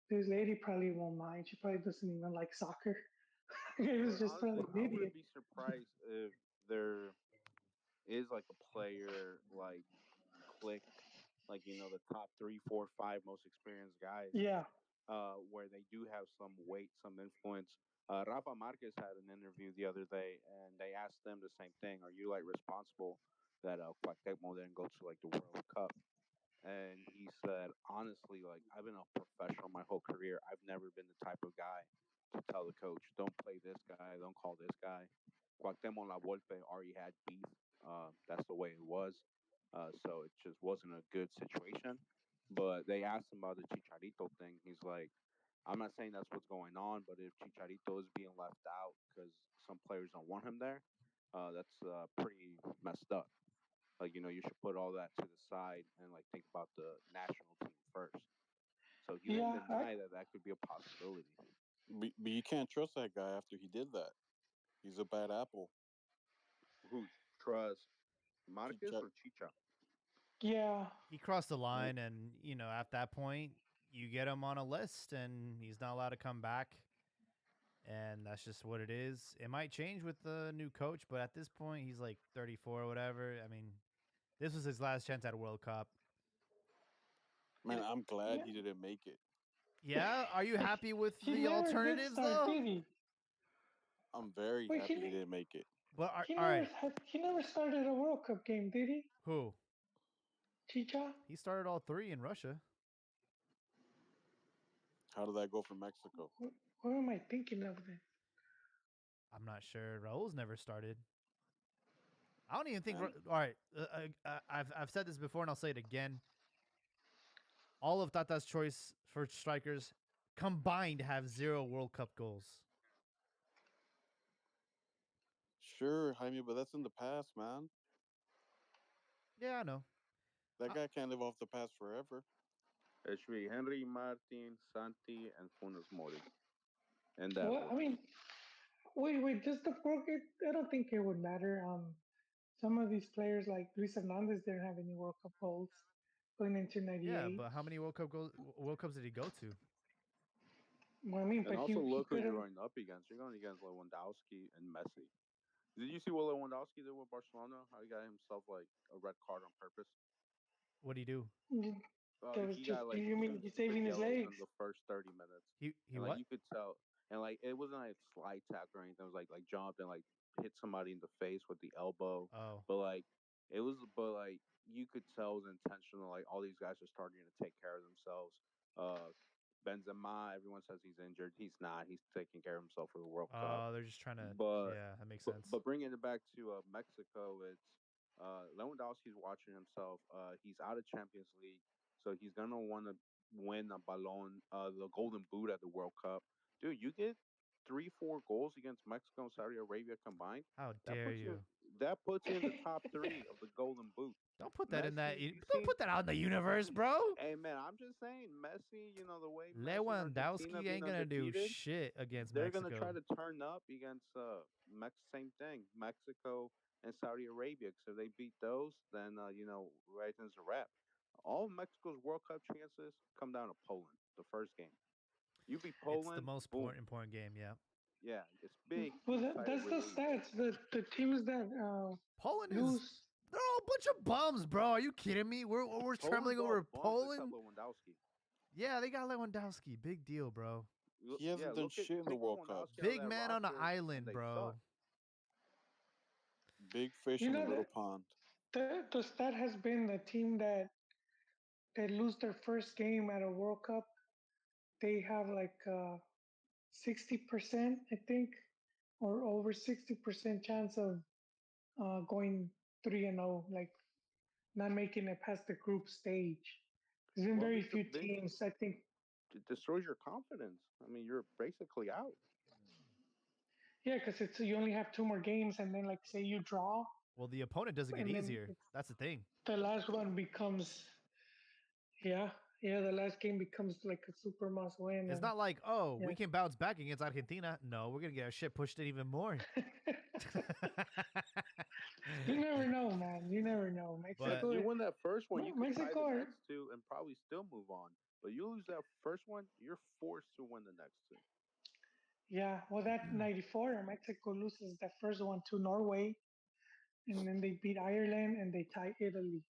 "This lady probably won't mind. She probably doesn't even like soccer." He was But just probably honestly, an I idiot. wouldn't be surprised if there is like a player like click, like the top three, four, five most experienced guys, Yeah, where they do have some weight, some influence. Rafa Marquez had an interview the other day, and they asked them the same thing: "Are you like responsible that Cuauhtemoc didn't go to like the World Cup?" And he said, honestly, like I've been a professional my whole career. I've never been the type of guy to tell the coach, "Don't play this guy, don't call this guy." Cuauhtemoc La Volpe already had beef. That's the way it was. So it just wasn't a good situation. But they asked him about the Chicharito thing. He's like, I'm not saying that's what's going on, but if Chicharito is being left out because some players don't want him there, that's pretty messed up. Like, you should put all that to the side and like think about the national team first. So he didn't yeah. deny that that could be a possibility. But you can't trust that guy after he did that. He's a bad apple. Who trust Marquez Chicha, or Chicha? Yeah, He crossed the well, line, and at that point, you get him on a list, and he's not allowed to come back. And that's just what it is. It might change with the new coach, but at this point, he's like 34 or whatever. I mean, this was his last chance at a World Cup. man, I'm glad yeah. he didn't make it. Yeah, are you happy with He the never did alternatives start, though? did he? I'm very Wait, happy he didn't make it. But all never right, had he never started a World Cup game, did he? who? Chicha? He started all three in Russia. How did that go for Mexico? What am I thinking of then? I'm not sure. Raul's never started. I don't even think. Man, All right, I've said this before, and I'll say it again. All of Tata's choice for strikers combined have 0 World Cup goals. sure, Jaime, but that's in the past, man. Yeah, I know. That Uh, guy can't live off the past forever. It should be Henry Martin, Santi, and Funes Mori in that What I order. mean, wait, does the World Cup? I don't think it would matter. Some of these players like Luis Hernandez didn't have any World Cup goals going into yeah, '98. but how many World Cups did he go to? Well, I mean, And but also he look who could you're have. going up against. You're going against Lewandowski and Messi. Did you see what Lewandowski did with Barcelona? How he got himself like a red card on purpose? What do you do? That was He just. got like You mean two he's stupid saving his yellows in legs? the first 30 minutes, He and like what? you could tell, and like it wasn't like slide tackle or anything. It was like jumped and like hit somebody in the face with the elbow, Oh, but like but like you could tell it was intentional. Like all these guys are starting to take care of themselves. Uh, Benzema, everyone says he's injured. He's not. He's taking care of himself for the World Cup. they're just trying to. But Yeah, that makes sense. bringing it back to Mexico, it's Lewandowski's watching himself. He's out of Champions League, so he's gonna want to win a ballon, the Golden Boot at the World Cup. Dude, you get 3, 4 goals against Mexico and Saudi Arabia combined. How That dare puts you you? that puts you in the top three of the Golden Boot. Don't put that in that. Messi, you Don't seen? put that out in the universe, bro. Hey man, I'm just saying, Messi. You know the way Messi and Argentina Lewandowski being ain't gonna do undefeated, shit against they're gonna try Mexico. to turn up against same thing, Mexico and Saudi Arabia. So if they beat those, then right there's a wrap. All of Mexico's World Cup chances come down to Poland, the first game. You beat It's the Poland, most boom. important game. Yeah. Yeah, it's big, Well, two sided that's the relief. stats. The teams that Poland is. lose. They're all a bunch of bums, bro. Are you kidding me? We're Poland's trembling all over bums except Poland. Lewandowski. Yeah, they got Lewandowski. Big deal, bro. He Yeah, hasn't done look at shit in the take World Cup. Lewandowski out of Big that man on the roster, and island, they suck. bro. Big fish You in a know little that pond. the stat has been the team that lose their first game at a World Cup. They have like 60%, I think, or over 60% chance of going 3-0, like not making it past the group stage. There's been Well, very it's a few big teams, I think. it destroys your confidence. I mean, you're basically out. Yeah, because it's you only have two more games, and then like say you draw, Well, the opponent doesn't get and then easier. That's the thing. the last one becomes yeah, yeah, the last game becomes like a super must win, It's and not like, oh, yeah. we can bounce back against Argentina. No, we're gonna get our shit pushed in even more. You never know, man. You never know. But You win that first one, you could tie Mexico, the next two and probably still move on. But you lose that first one, you're forced to win the next two. yeah. Well, that '94, Mexico loses the first one to Norway, and then they beat Ireland and they tie Italy.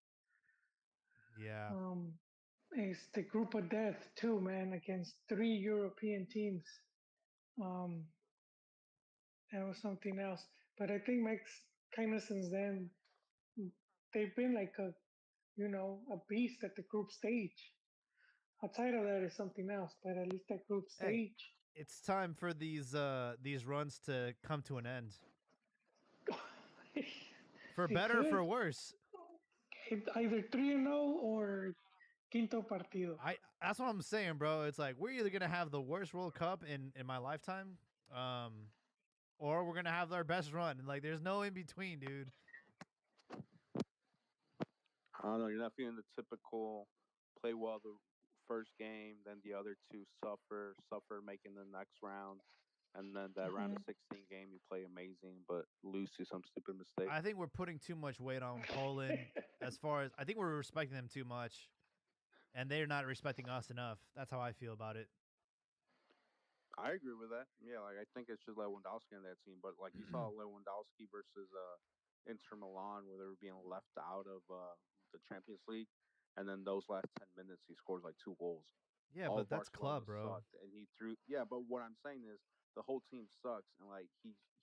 yeah, Um, it's the group of death too, man, against three European teams. Um, that was something else. But I think Mex kind of since then they've been like a beast at the group stage. Outside of that is something else, but at least that group hey, stage. it's time for these runs to come to an end. For It better or could for worse. either 3-0 or quinto partido. I That's what I'm saying, bro. It's like we're either gonna have the worst World Cup in my lifetime, um, or we're gonna have our best run. And like, there's no in between, dude. I don't know. You're not feeling the typical play well the first game, then the other two suffer making the next round, and then that round of Mhm. 16 game you play amazing but lose to some stupid mistake. I think we're putting too much weight on Poland. As far as I think we're respecting them too much, and they're not respecting us enough. That's how I feel about it. I agree with that. Yeah, like I think it's just Lewandowski on that team, but like you saw Lewandowski versus Inter Milan where they were being left out of the Champions League, and then those last 10 minutes he scores like 2 goals. Yeah, All but that's Barcelona club, bro. sucked, and he threw. Yeah, but what I'm saying is the whole team sucks, and like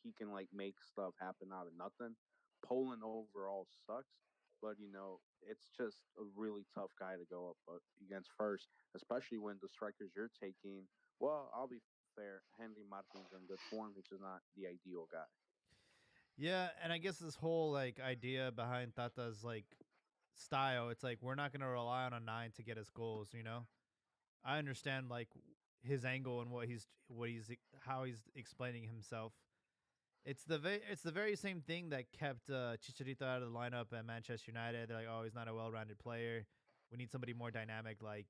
he can like make stuff happen out of nothing. Poland overall sucks, but it's just a really tough guy to go up against first, especially when the strikers you're taking. Well, I'll be fair. Henry Martin's in good form. He's just not the ideal guy. Yeah, and I guess this whole like idea behind Tata's like style, it's like we're not gonna rely on a nine to get us goals. I understand like his angle and how he's explaining himself. It's the very same thing that kept Chicharito out of the lineup at Manchester United. They're like, oh, he's not a well-rounded player. We need somebody more dynamic, like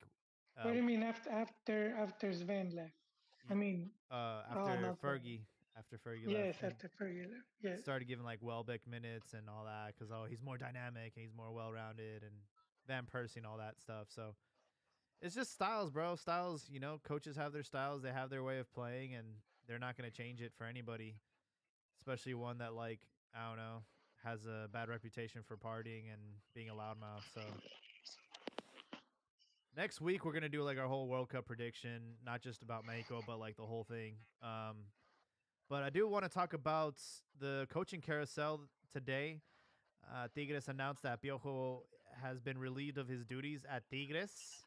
What uh, do you mean after Sven left? I mean, oh, after not Sven. Fergie left, Yes, and after Fergie left. Yeah. started giving like Welbeck minutes and all that because he's more dynamic and he's more well-rounded and Van Persie and all that stuff. So It's just styles, bro. Styles, coaches have their styles, they have their way of playing, and they're not going to change it for anybody, especially one that, like, I don't know, has a bad reputation for partying and being a loudmouth. So next week we're gonna do like our whole World Cup prediction, not just about Mexico, but like the whole thing. But I do want to talk about the coaching carousel today. Tigres announced that Piojo has been relieved of his duties at Tigres,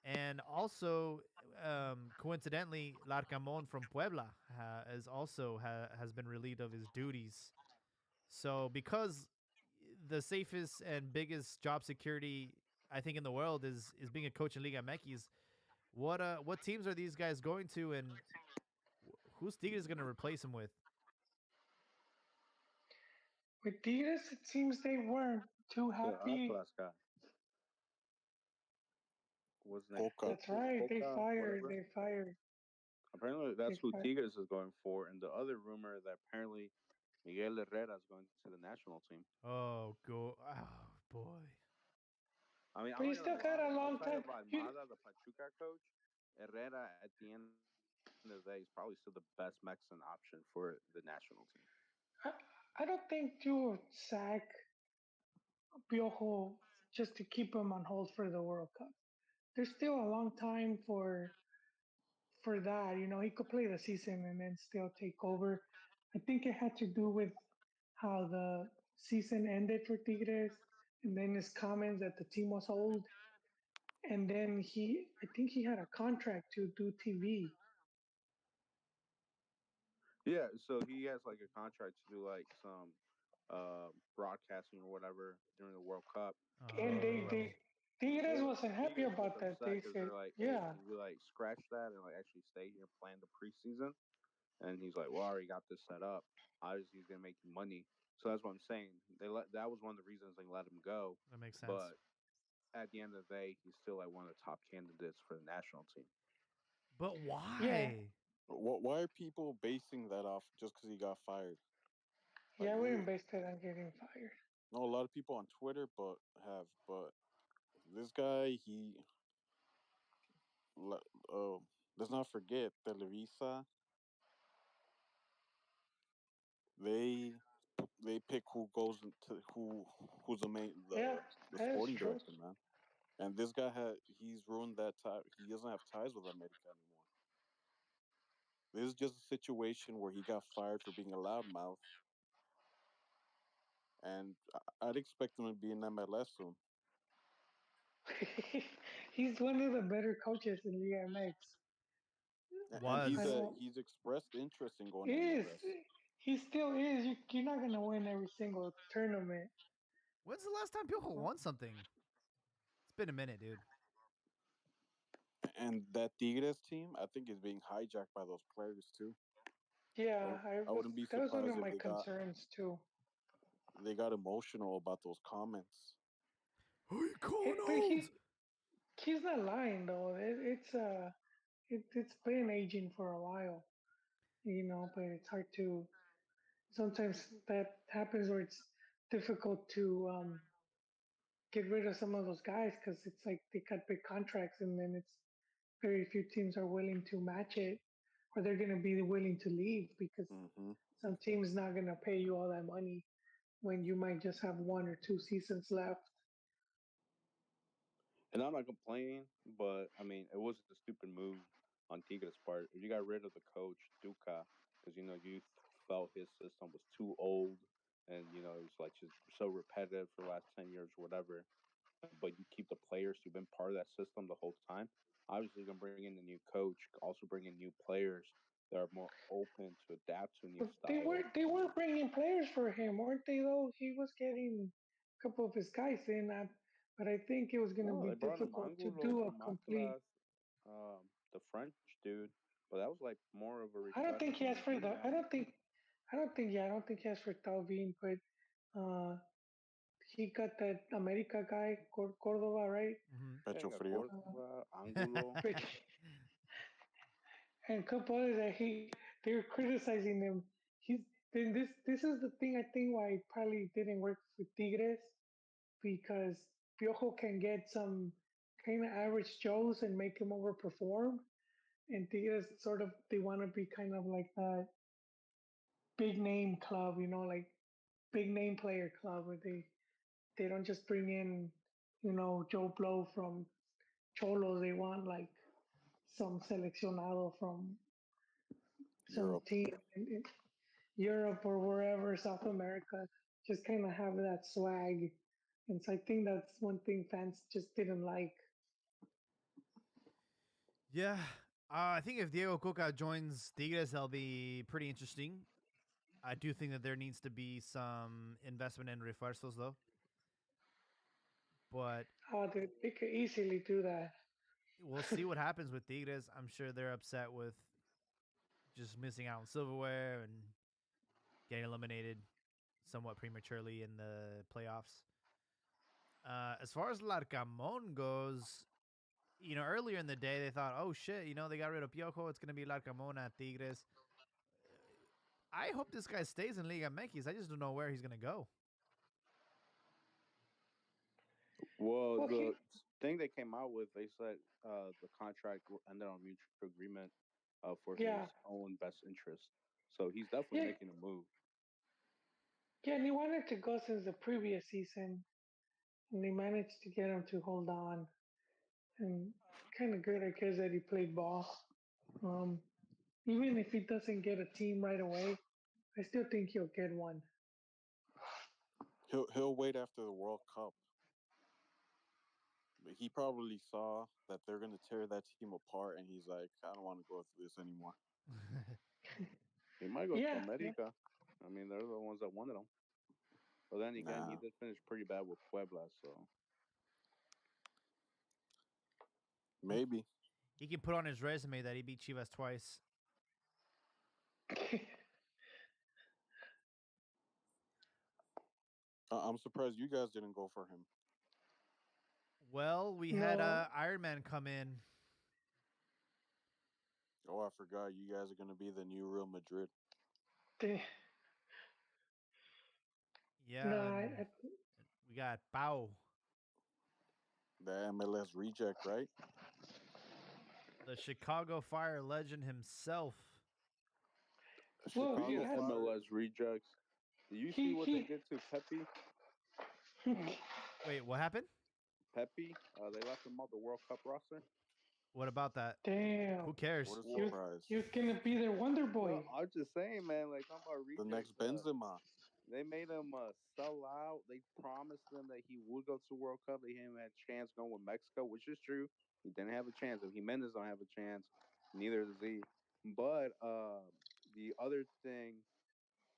and also, coincidentally, Larcamon from Puebla has been relieved of his duties. So because the safest and biggest job security I think in the world is being a coach in Liga MX, what teams are these guys going to, and who's Tigres going to replace him with? With Tigres, it seems they weren't too The happy. Atlas guy. What's his name? Coca. That's right. They Coca, fired. whatever. They fired. Apparently, They that's who fired. Tigres is going for. And the other rumor that apparently Miguel Herrera is going to the national team. Oh boy. I mean, But I'm you not gonna still got lie. a long Outside time. of You, Almada, the Pachuca coach, Herrera at the end of the day is probably still the best Mexican option for the national team. I, I don't think you sack Piojo just to keep him on hold for the World Cup. There's still a long time for that. You know, he could play the season and then still take over. I think it had to do with how the season ended for Tigres, and then his comments that the team was old, and then I think he had a contract to do TV, Yeah, so he has like a contract to do like some broadcasting or whatever during the World Cup. and So Oh. Tigres yeah, wasn't happy Tigres was about that. upset They because said, they're like, "Hey, yeah, can we like scratch that and like actually stay here and plan the preseason?" And he's like, "Well, I already got this set up. Obviously, he's gonna make you money." So that's what I'm saying. That was one of the reasons they let him go. That makes sense. But at the end of the day, he's still like one of the top candidates for the national team. But yeah, why? Why are people basing that off just because he got fired? Like, yeah. We didn't base it on getting fired. no, a lot of people on Twitter, but this guy, uh, let's not forget Televisa. They they pick who goes into who's the main Yeah, the that is sporting true. director, man. And this guy he's ruined that tie. He doesn't have ties with America anymore. This is just a situation where he got fired for being a loudmouth, and I'd expect him to be in MLS soon. He's one of the better coaches in the MX. And I Was don't. he's expressed interest in going to Is MLS. he still is? You're not gonna win every single tournament. when's the last time Piojo won something? It's been a minute, dude. And that Tigres team, I think, is being hijacked by those players too. I, Yeah, w- I wouldn't be that was one surprised of if my concerns too. they got emotional about those comments. Who you calling But old? he's not lying though. It's been aging for a while, you know. But it's hard to sometimes that happens where it's difficult to get rid of some of those guys because it's like they got big contracts and then it's very few teams are willing to match it or they're going to be willing to leave because Hmm. some team's not going to pay you all that money when you might just have one or two seasons left. And I'm not complaining, but I mean, it was a stupid move on Tigres' part. If you got rid of the coach Duca because you felt his system was too old and it was like just so repetitive for the last 10 years or whatever. But you keep the players who've been part of that system the whole time. Obviously, you're gonna bring in a new coach, also bring in new players that are more open to adapt to a new But style. they were bringing players for him, weren't they? Though he was getting a couple of his guys in, but I think it was going to No, be they brought him difficult to Angulo do a from complete. Atlas, the French dude, but that was like more of a I don't request think he from asked for the. Medina. I don't think. Yeah, I don't think he asked for Talvin, but uh, he got that America guy, Cordova, right? Yeah, Pecho got Frio. Cordova, Angulo. Mm-hmm. But and a couple others that they were criticizing him. He's then this is the thing I think why it probably didn't work with Tigres because Piojo can kind of average Joes and make them overperform. And Tigres sort of they want to be kind of like that big name club, like big name player club where they don't just bring in, Joe Blow from Cholo. They want like some seleccionado from some Europe. team in Europe or wherever, South America, just kind of have that swag. And so I think that's one thing fans just didn't like. Yeah. I think if Diego Coca joins Tigres, that'll be pretty interesting. I do think that there needs to be some investment in refuerzos, though. But They could easily do that. we'll see what happens with Tigres. I'm sure they're upset with just missing out on silverware and getting eliminated somewhat prematurely in the playoffs. As far as Larcamon goes, earlier in the day they thought, oh shit, they got rid of Piojo. It's gonna be Larcamon at Tigres. I hope this guy stays in Liga MX. I just don't know where he's gonna go. Well, Well, the thing they came out with, they said the contract ended on mutual agreement for his yeah, own best interest. So he's definitely yeah, making a move. yeah. And he wanted to go since the previous season, and they managed to get him to hold on. And kind of good, I guess, that he played ball. Um, Even if he doesn't get a team right away, I still think he'll get one. He'll wait after the World Cup. But he probably saw that they're gonna tear that team apart, and he's like, I don't want to go through this anymore. He might go to Yeah, yeah. America. I mean, they're the ones that wanted him. But then again, he Nah, did finish pretty bad with Puebla, so he maybe. he can put on his resume that he beat Chivas twice. I'm surprised you guys didn't go for him. Well, we had No, Iron Man come in. Oh, I forgot. You guys are gonna be the new Real Madrid. they, no. Yeah, and we got Pau, The MLS reject, right? the Chicago Fire legend himself. Well, he speaking Chicago of had Fire. MLS rejects, do you see he what they he. did to Pepe? Wait, what happened? Pepe, they left him off the World Cup roster. What about that? Damn, Who cares? What a he was surprise! he was gonna be their Wonder No, Boy. I'm just saying, man. Like talking about The rejects. next Benzema. They made him sell out. They promised him that he would go to World Cup. They had a chance going with Mexico, which is true. He didn't have a chance. If Jimenez don't have a chance, neither does he. But the other thing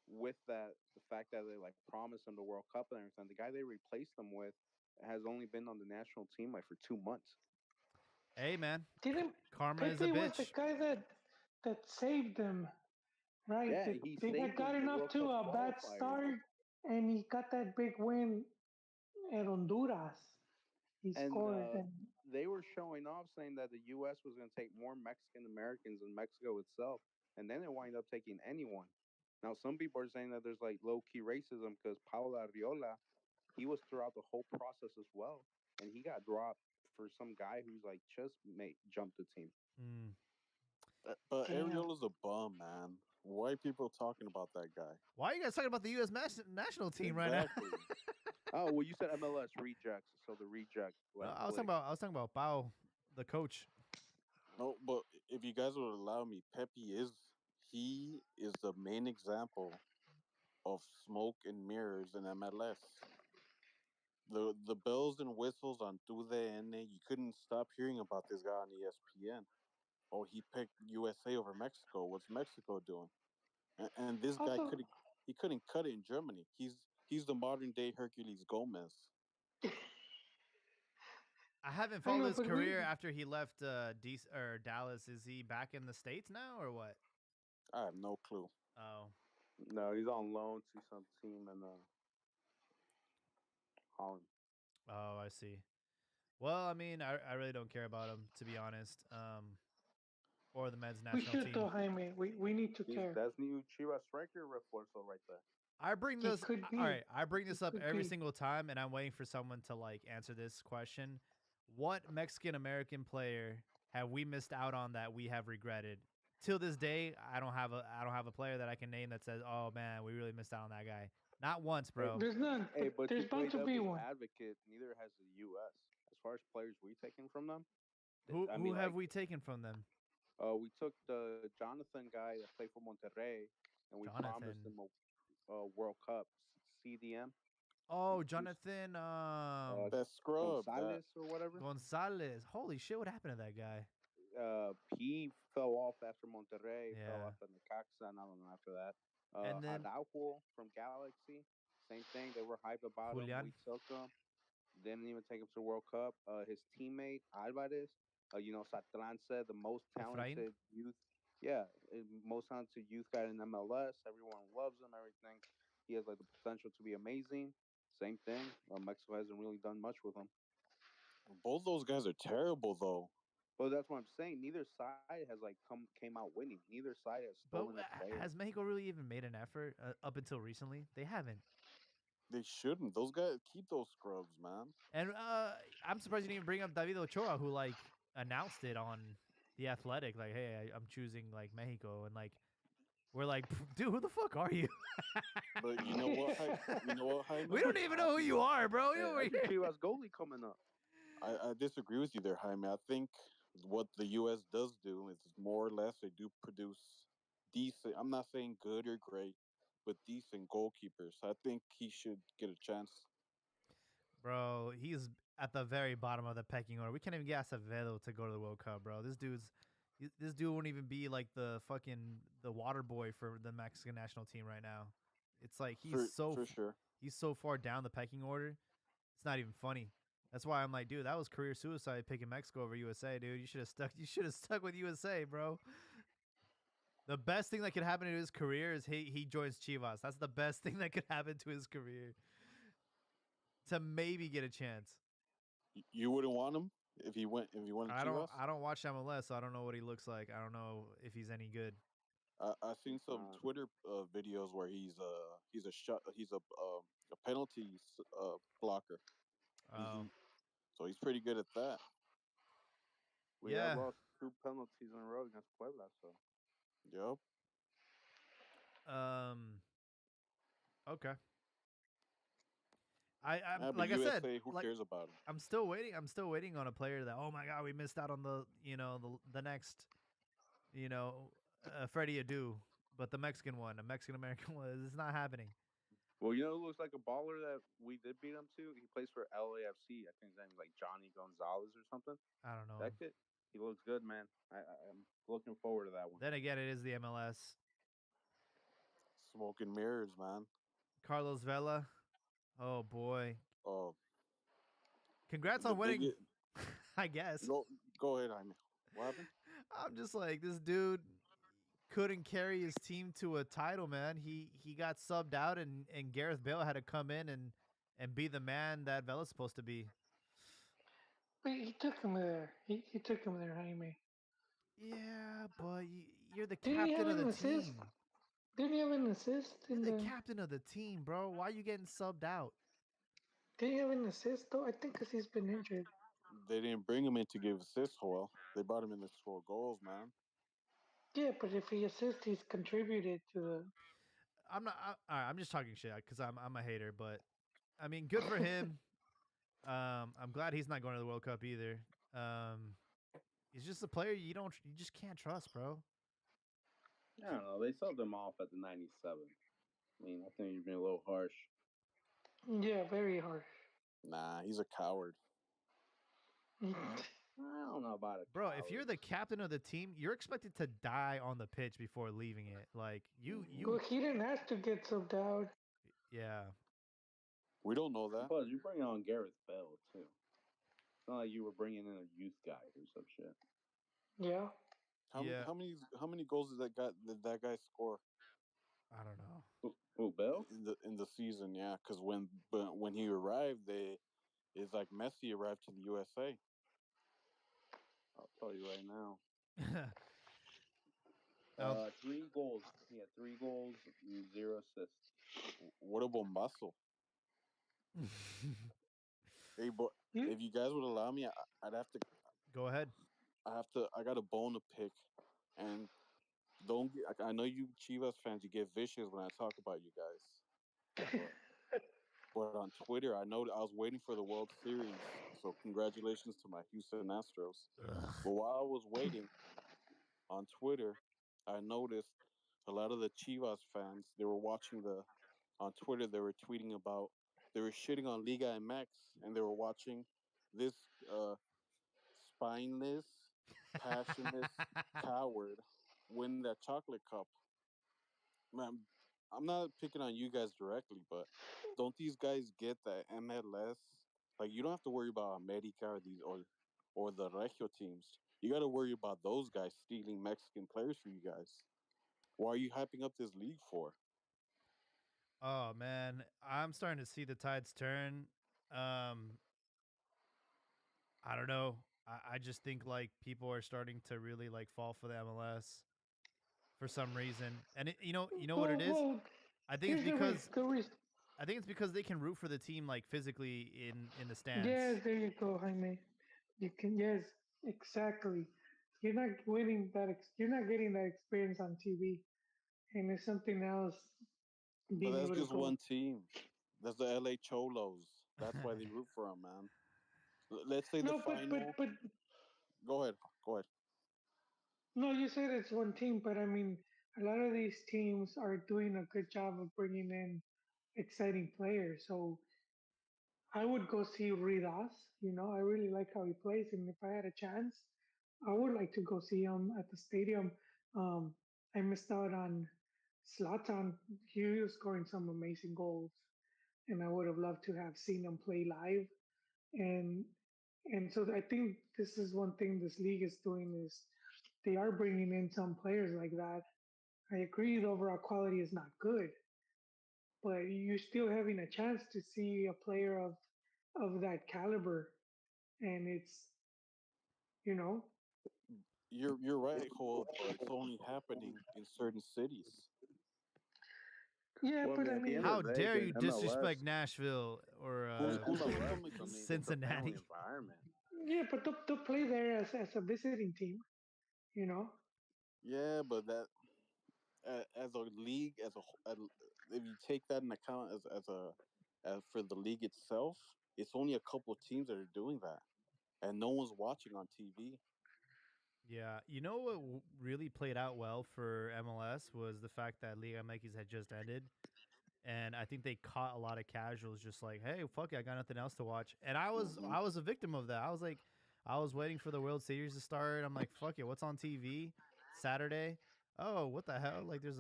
with that, the fact that they like promised him the World Cup and everything, the guy they replaced him with has only been on the national team like for 2 months. Hey, man, Didn't karma is a Pepe was the bitch. guy that saved them, right? Yeah, That he they saved had them gotten for off World to Cup a bad qualifiers. start, and he got that big win at Honduras. He And scored, and they were showing off saying that the U.S. was going to take more Mexican Americans than Mexico itself, and then it wind up taking anyone. Now, some people are saying that there's like low key racism because Paulo Arriola, he was throughout the whole process as well, and he got dropped for some guy who's like just jumped the team. Mm. But damn. Ariola's a bum, man. Why people talking about that guy? Why are you guys talking about the U.S. national team right now? Exactly. Oh well, you said MLS rejects, so the reject No, like I was talking click. about Pau, the coach. No, but if you guys would allow me, he is the main example of smoke and mirrors in MLS. The bells and whistles on TUDN, you couldn't stop hearing about this guy on ESPN. Oh, he picked USA over Mexico. What's Mexico doing? And this guy Also, couldn't cut it in Germany. He's the modern day Hercules Gomez. I haven't I followed know, his but career after he left or Dallas. Is he back in the States now or what? I have no clue. Oh, No, he's on loan to some team in Holland. oh, I see. Well, I mean, I really don't care about him to be honest. Or the men's we national should team. though, Jaime. We need to He's care. that's new Chivas striker refuerzo right there. I bring He this. could All be. right, I bring He this up could every be. single time, and I'm waiting for someone to like answer this question. what Mexican American player have we missed out on that we have regretted? Till this day, I don't have a player that I can name that says, "Oh man, we really missed out on that guy." Not once, Hey, bro. There's none, hey, but but to there's play bound to be devil's one. advocate, neither has the U.S. As far as players we taken from them, Who I who mean, have like, we taken from them? we took the Jonathan guy that played for Monterrey, and we promised him Jonathan. a World Cup. CDM. Oh, He was Jonathan That scrub, that Gonzalez or whatever. Gonzalez. Holy shit, what happened to that guy? He fell off after Monterrey, fell Yeah. after Necaxa, and I don't know after that. And then Araujo from Galaxy, same thing. They were hype about him. We Julian took him. Didn't even take him to the World Cup. His teammate Alvarez, Satran said the most Efrain. talented youth. Yeah, most talented youth guy in MLS. Everyone loves him. Everything. He has like the potential to be amazing. Same thing. Mexico hasn't really done much with him. both those guys are terrible though. But that's what I'm saying. Neither side has like came out winning. Neither side has But stolen a player. has Mexico really even made an effort up until recently? They haven't. They shouldn't. Those guys keep those scrubs, man. And I'm surprised you didn't even bring up David Ochoa, who like announced it on the Athletic, like, "Hey, I'm choosing like Mexico," and like we're like, "Dude, who the fuck are you?" But you know what, you know what, Jaime? We don't even know who you are, bro. You over That's here. a Chivas goalie coming up. I disagree with you there, Jaime. I think what the U.S. does do is more or less they do produce decent. I'm not saying good or great, but decent goalkeepers. I think he should get a chance. Bro, he's at the very bottom of the pecking order. We can't even get Acevedo to go to the World Cup, bro. This dude won't even be like the water boy for the Mexican national team right now. It's like For sure. he's so far down the pecking order. It's not even funny. That's why I'm like, dude, that was career suicide picking Mexico over USA, dude. You should have stuck. You should have stuck with USA, bro. The best thing that could happen to his career is he joins Chivas. That's the best thing that could happen to his career to maybe get a chance. You wouldn't want him if he went to Chivas. I don't watch MLS, so I don't know what he looks like. I don't know if he's any good. I've seen He's some not. Twitter videos where he's a shot a penalty blocker. Oh, So he's pretty good at that. We have yeah. lost two penalties in a row against Puebla, so Yep. Okay. I'm Yeah, but like I said, USA, who like cares about him? I'm still waiting. I'm still waiting on a player that. Oh my god, we missed out on the next Freddie Adu, but the Mexican one, a Mexican American one. It's not happening. well, who looks like a baller that we did beat him to? He plays for LAFC. I think his name's like Johnny Gonzalez or something. I don't know. That kid, he looks good, man. I'm looking forward to that one. Then again, it is the MLS. Smoke and mirrors, man. Carlos Vela. Oh boy. Oh, Congrats the on winning. biggest. I guess. Go ahead, Jaime. What happened? I'm just like this dude couldn't carry his team to a title, man. He got subbed out and Gareth Bale had to come in and be the man that Vela's supposed to be. But he took him there. He took him there, Jaime. Yeah, but you're the Didn't he captain have of the an assist? team. Didn't he have an assist You're in the the? captain of the team, bro. Why are you getting subbed out? Didn't he have an assist though? I think because he's been injured. They didn't bring him in to give assists. Well, they brought him in to score goals, man. Yeah, but if he assists, he's contributed to the. I'm not. All right, I'm just talking shit because I'm a hater, but I mean, good for him. I'm glad he's not going to the World Cup either. He's just a player you just can't trust, bro. I don't know. They subbed him off at the 97. I mean, I think you're being a little harsh. Yeah, very harsh. Nah, he's a coward. I don't know about a Bro, coward. if you're the captain of the team, you're expected to die on the pitch before leaving it. Like Well, he didn't ask to get subbed out. yeah. We don't know that. Plus, you bring on Gareth Bale too. It's not like you were bringing in a youth guy or some shit. Yeah. Yeah. How many goals did that guy score I don't know. Who Bale? in the season? Yeah, because when he arrived, it's like Messi arrived to the USA. I'll tell you right now. Now, 3 goals. He had 3 goals and 0 assists. What a bombazo! Hey, but You, if you guys would allow me, I'd have to. Go ahead. I have to. I got a bone to pick, and don't. I know you Chivas fans. You get vicious when I talk about you guys, but on Twitter, I know I was waiting for the World Series. So congratulations to my Houston Astros. But Ugh. while I was waiting on Twitter, I noticed a lot of the Chivas fans. They were watching the on Twitter. They were tweeting about. They were shitting on Liga MX, and they were watching this spineless, passionless coward win that chocolate cup. Man, I'm not picking on you guys directly, but don't these guys get that MLS? Like, you don't have to worry about America or these or the Regio teams. You got to worry about those guys stealing Mexican players for you guys. Why are you hyping up this league for? Oh man, I'm starting to see the tides turn. Um, I don't know. I just think like people are starting to really like fall for the MLS for some reason, and you know what it is. well, I think it's here's the because reason. The reason. they can root for the team like physically in the stands. Yes, there you go, Jaime. You can. Yes, exactly. You're not winning that. You're not getting that experience on TV, and it's something else But being that's able to just one go. team. That's the LA Cholos. That's why they root for them, man. Let's say the No, final. but Go ahead. Go ahead. no. You said it's one team, but I mean, a lot of these teams are doing a good job of bringing in exciting players. So I would go see Ridas. I really like how he plays, and if I had a chance, I would like to go see him at the stadium. I missed out on Zlatan. He was scoring some amazing goals, and I would have loved to have seen him play live. And and so I think this is one thing this league is doing is they are bringing in some players like that. I agree the overall quality is not good, but you're still having a chance to see a player of that caliber, and it's you know You're right, Cole, but it's only happening in certain cities. yeah, Well, I but mean, I at the mean, end of How the day, dare the you disrespect MLS, Nashville or Who's gonna MLS come is, I against mean, them? it's a family Cincinnati? environment. yeah, but to play there as a visiting team, you know, Yeah, but that as a league if you take that in account as for the league itself, it's only a couple of teams that are doing that, and no one's watching on TV. Yeah, you know what really played out well for MLS was the fact that Liga MX had just ended, and I think they caught a lot of casuals just like, "Hey, fuck it, I got nothing else to watch." And Hmm. I was a victim of that. I was like, I was waiting for the World Series to start. I'm like, "Fuck it, what's on TV Saturday?" Oh, what the hell? Like, there's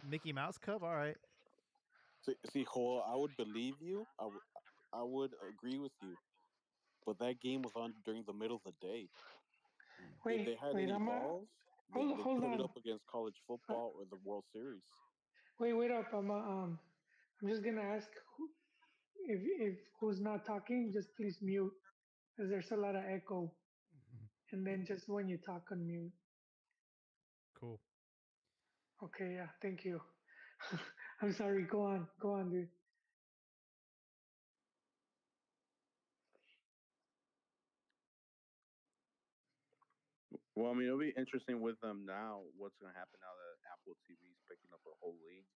Mickey Mouse Cup. All right, See, Cole, I would believe you. I would agree with you, but that game was on during the middle of the day. If they had wait, any balls, they hold put it on, up against college uh, football or the World Series. wait up, I'm just gonna ask if who's not talking, just please mute, because there's a lot of echo, and then just when you talk, unmute. cool. Okay, yeah, thank you. I'm sorry. Go on, dude. Well, I mean, it'll be interesting with them now. What's going to happen now that Apple TV is picking up the whole league?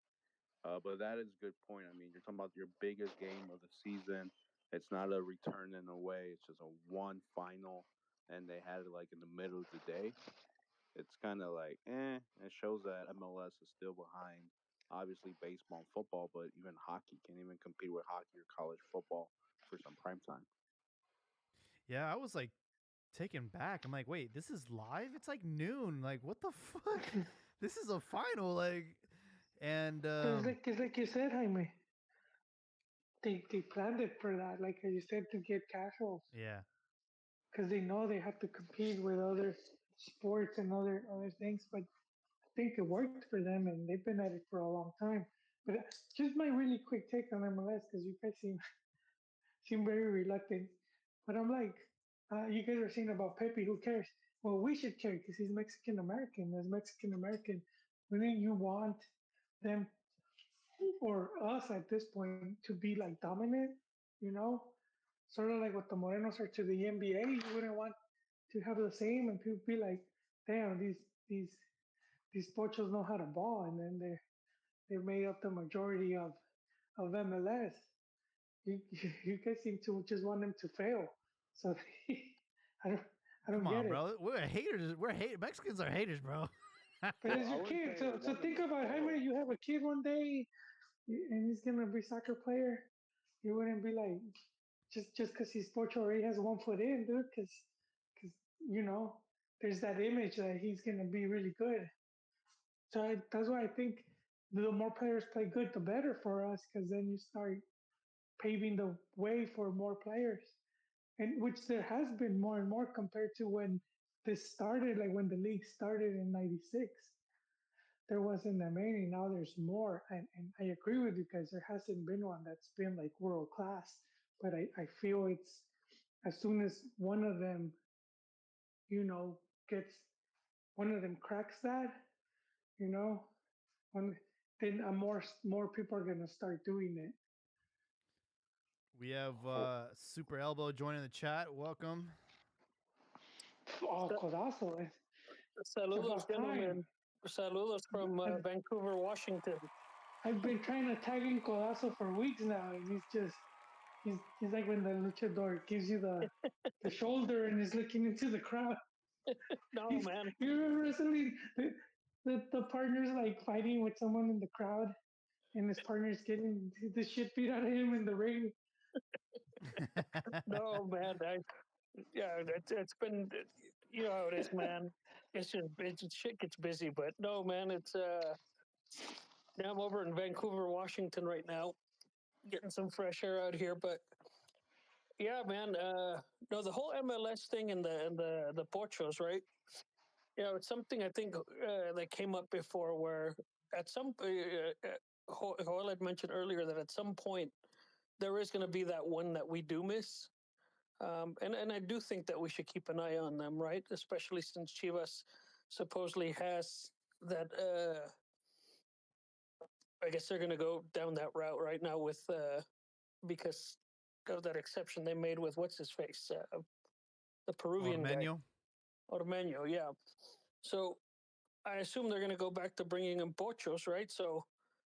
But that is a good point. I mean, you're talking about your biggest game of the season. It's not a return in a way. It's just a one final, and they had it like in the middle of the day. It's kind of like, eh. It shows that MLS is still behind. Obviously, baseball and football, but even hockey can't even compete with hockey or college football for some prime time. Yeah, I was like taken back. I'm like, wait, this is live? It's like noon. Like, what the fuck? This is a final. Like, and It's like you said, Jaime. They planned it for that, like you said, to get casuals, yeah. because they know they have to compete with other sports and other things. But I think it worked for them, and they've been at it for a long time. But just my really quick take on MLS, because you guys seem very reluctant. But I'm like, you guys are saying about Pepe, who cares? Well, we should care because he's Mexican American. As Mexican American, wouldn't you want them or us at this point to be like dominant? You know, sort of like what the Morenos are to the NBA. You wouldn't want to have the same, and people be like, "Damn, these pochos know how to ball," and then they made up the majority of MLS. You you guys seem to just want them to fail. So I don't I Come don't get on, it. bro. We're haters. Mexicans are haters, bro. But Well, it's I your wouldn't kid. say So want them think to about Jaime. fail. You have a kid one day, and he's gonna be a soccer player. You wouldn't be like just because he's Pocho already has 1 foot in, dude. Because you know there's that image that he's gonna be really good. So that's why I think the more players play good, the better for us. Because then you start paving the way for more players, and which there has been more and more compared to when this started, like when the league started in '96. There wasn't that many. Now there's more, and I agree with you guys. There hasn't been one that's been like world class, but I feel it's as soon as one of them, you know, gets one of them cracks that, you know, when then more people are gonna start doing it. We have Oh, Super Elbow joining the chat. Welcome. Oh, codazo! It's Saludos, about time. gentlemen. Saludos from I've, Vancouver, Washington. I've been trying to tag in codazo for weeks now, and he's like when the luchador gives you the shoulder and is looking into the crowd. No, He's man. you remember wrestling the partner's like fighting with someone in the crowd, and his partner's getting the shit beat out of him in the ring. No, man. Yeah, it's been, you know how it is, man. Shit gets busy, but no, man. Now I'm over in Vancouver, Washington right now, getting some fresh air out here. But yeah, man. No, the whole MLS thing and the pochos, right? You know, it's something I think that came up before, where at some Joel had mentioned earlier that at some point there is going to be that one that we do miss. And I do think that we should keep an eye on them, right? Especially since Chivas supposedly has that. I guess they're going to go down that route right now with because of that exception they made with what's his face, the Peruvian guy, Ormeño. Ormeño. Yeah. So I assume they're going to go back to bringing in pochos, right? So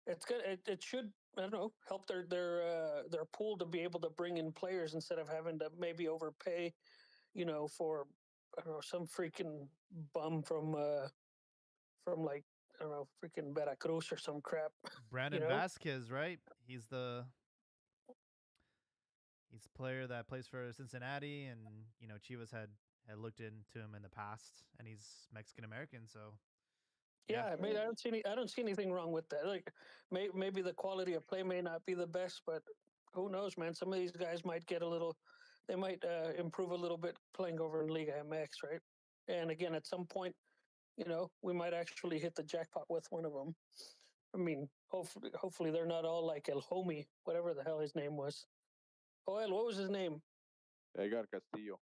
it's good. It should, I don't know, help their pool to be able to bring in players instead of having to maybe overpay, for I don't know, some freaking bum from like I don't know, freaking Veracruz or some crap, you Brandon know. Vasquez, right? He's a player that plays for Cincinnati, and Chivas had looked into him in the past, and he's Mexican American, so yeah. Yeah, I mean, I don't see anything wrong with that. Like, maybe the quality of play may not be the best, but who knows, man? Some of these guys might get a little, they might improve a little bit playing over in Liga MX, right? And again, at some point, we might actually hit the jackpot with one of them. I mean, hopefully they're not all like El Homie, whatever the hell his name was. Joel, what was his name? Edgar Castillo.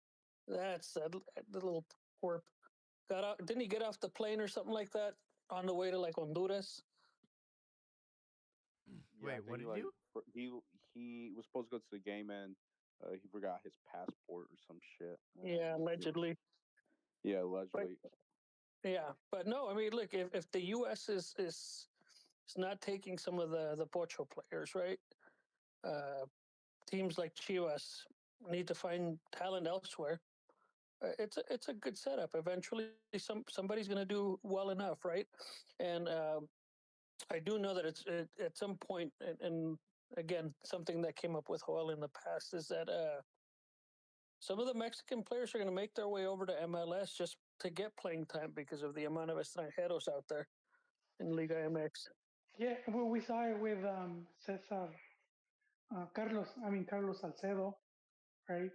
That's the little twerp. Got out? Didn't he get off the plane or something like that on the way to like Honduras? Yeah, I Wait, what think did you? he was supposed to go to the game and he forgot his passport or some shit. Yeah, allegedly. Yeah, But allegedly. yeah, but no, I mean, look, if the U.S. is not taking some of the Pocho players, right? Uh, Teams like Chivas need to find talent elsewhere. It's a good setup. Eventually, somebody's going to do well enough, right? And I do know that at some point, and again, something that came up with Joel in the past is that some of the Mexican players are going to make their way over to MLS just to get playing time because of the amount of extranjeros out there in Liga MX. Yeah, well, we saw it with Cesar Carlos Salcedo, right?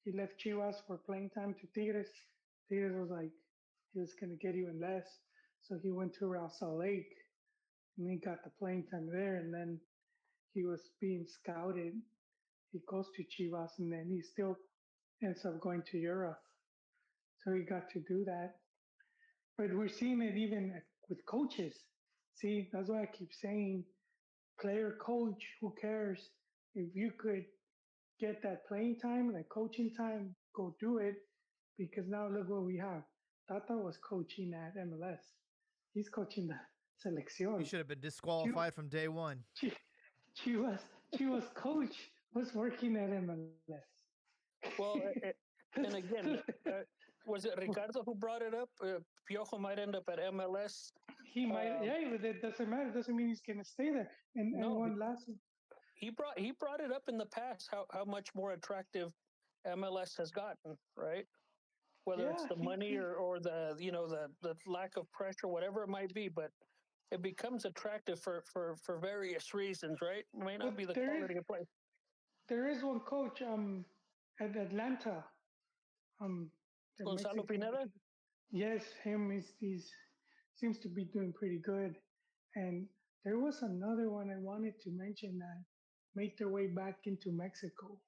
He left Chivas for playing time to Tigres. Tigres was like, he was going to get even less. So he went to Real Salt Lake and he got the playing time there. And then he was being scouted. He goes to Chivas and then he still ends up going to Europe. So he got to do that. But we're seeing it even with coaches. See, that's why I keep saying player coach, who cares? If you could get that playing time, that coaching time, go do it. Because now look what we have. Tata was coaching at MLS. He's coaching the He selección. should have been Chi- disqualified from day one. Chi- Chivas, Chivas coach was working at MLS. Well, and again, uh, was it Ricardo who brought it up? Piojo might end up at MLS. He might, Um, yeah, but it doesn't matter. It doesn't mean he's gonna stay there. And no, one last, he brought it up in the past how much more attractive MLS has gotten, right? Whether it's yeah, the money or the the lack of pressure, whatever it might be, but it becomes attractive for various reasons, right? It may but not be the quality of play. there is one coach at Atlanta um the Gonzalo Mexican. Pineda. Yes, him is he's seems to be doing pretty good. And there was another one I wanted to mention that made their way back into Mexico,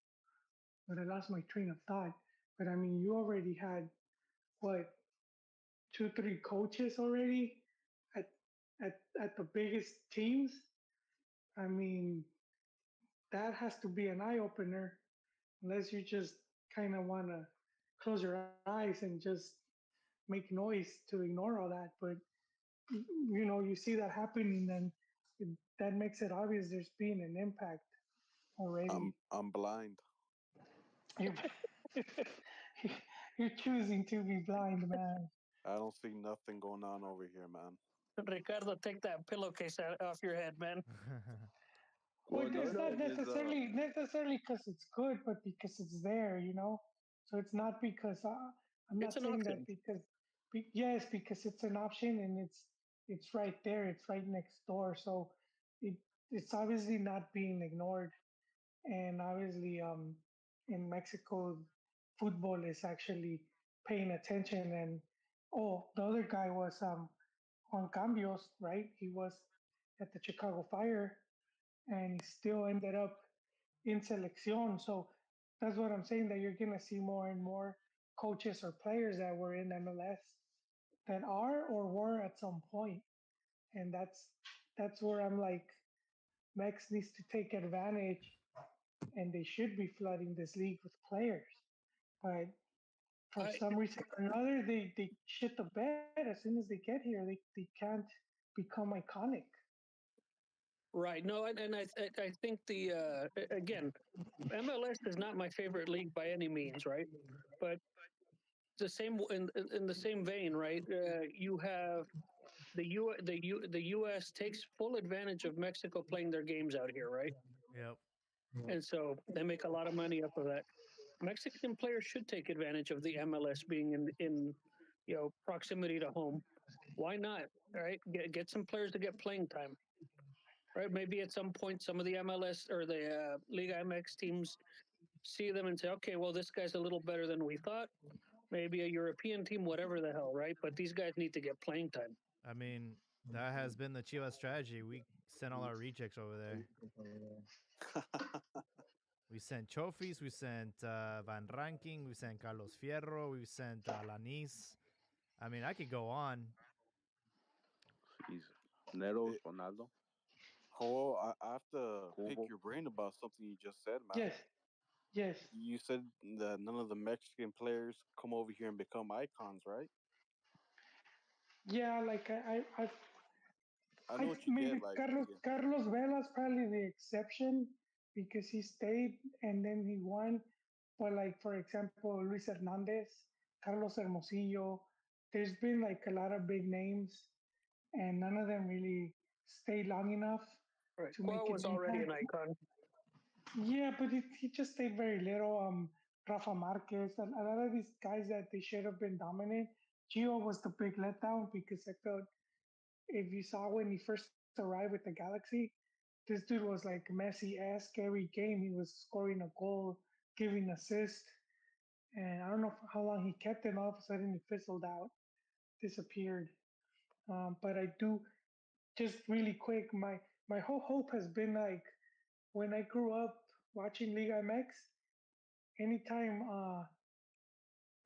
but I lost my train of thought. But I mean, you already had what two, three coaches already at at the biggest teams. I mean, that has to be an eye opener, unless you just kind of want to close your eyes and just make noise to ignore all that. But you know, you see that happening, and that makes it obvious there's been an impact already. I'm blind. You're, you're choosing to be blind, man. I don't see nothing going on over here, man. Ricardo, take that pillowcase off your head, man. Well, Well, it's another not thing is necessarily because it's good, but because it's there, you know. So it's not because I'm It's not an saying that option, because yes, because it's an option and it's right there, it's right next door. So it it's obviously not being ignored, and obviously in Mexico, football is actually paying attention. And oh, the other guy was Juan Cambios, right? He was at the Chicago Fire and he still ended up in selección. So that's what I'm saying, that you're gonna see more and more coaches or players that were in MLS that are or were at some point. And that's where I'm like, Mex needs to take advantage and they should be flooding this league with players. But for I, some reason or another, they shit the bed as soon as they get here. They can't become iconic. right. No, and I think the again, MLS is not my favorite league by any means, right? But the same in the same vein, right? You have the U.S. takes full advantage of Mexico playing their games out here, right? Yep. And so they make a lot of money off of that. Mexican players should take advantage of the MLS being in proximity to home. Why not? Right? Get some players to get playing time. Right? Maybe at some point some of the MLS or the Liga MX teams see them and say, okay, well this guy's a little better than we thought. Maybe a European team, whatever the hell, right? But these guys need to get playing time. I mean, that has been the Chivas strategy. We sent all our rejects over there. We sent Chofis, we sent Van Ranking, we sent Carlos Fierro, we sent Lanis. I mean, I could go on. he's Neros, It, Ronaldo, I have to pick Cubo. your brain about something you just said, man. Yes, yes, You said that none of the Mexican players come over here and become icons, right? yeah. Like I I know what you maybe get. Like, Carlos Vela's probably the exception because he stayed and then he won. But like for example, Luis Hernandez, Carlos Hermosillo, there's been like a lot of big names, and none of them really stayed long enough Right. to Quell make an was already an impact. icon. Yeah, but he just stayed very little. Rafa Marquez, a lot of these guys that they should have been dominant. Gio was the big letdown because I felt if you saw when he first arrived with the Galaxy, this dude was like Messi-esque every game. He was scoring a goal, giving assist, and I don't know how long he kept it. All of a sudden, he fizzled out, disappeared. But I do just really quick. My whole hope has been like when I grew up watching Liga MX. Anytime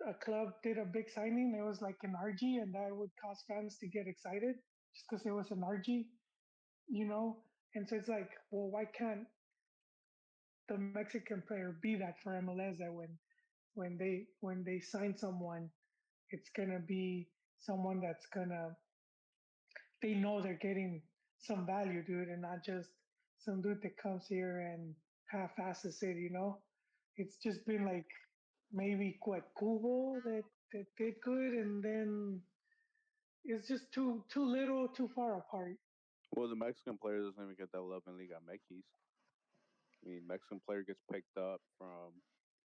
a club did a big signing, it was like an RG, and that would cause fans to get excited just because it was an RG, you know. And so it's like, well, why can't the Mexican player be that for MLS, that when they sign someone, it's gonna be someone that's gonna, they know they're getting some value, dude, and not just some dude that comes here and half-asses it. It's just been like maybe what Kubo that did good, and then it's just too little, too far apart. Well, the Mexican player doesn't even get that love in Liga MX. I mean, Mexican player gets picked up from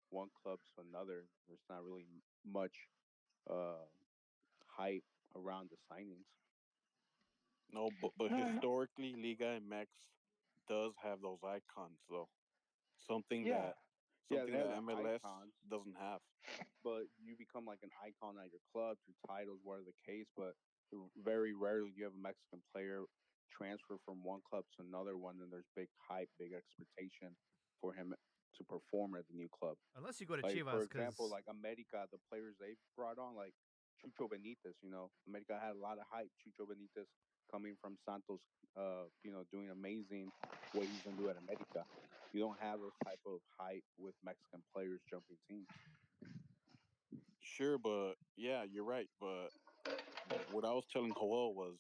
one club to another. There's not really much uh, hype around the signings. No, but No, historically, Liga MX does have those icons though. Something yeah, that Yeah, they something have that the MLS icons, doesn't have. but you become like an icon at your club through titles, whatever the case. But very rarely do you have a Mexican player transfer from one club to another one, and there's big hype, big expectation for him to perform at the new club. Unless you go to Like for Chivas, example, because like America, the players they brought on, like Chucho Benitez. America had a lot of hype. Chucho Benitez coming from Santos, doing amazing what he's gonna do at America. You don't have those type of hype with Mexican players jumping teams. Sure, but yeah, you're right. But what I was telling Joel was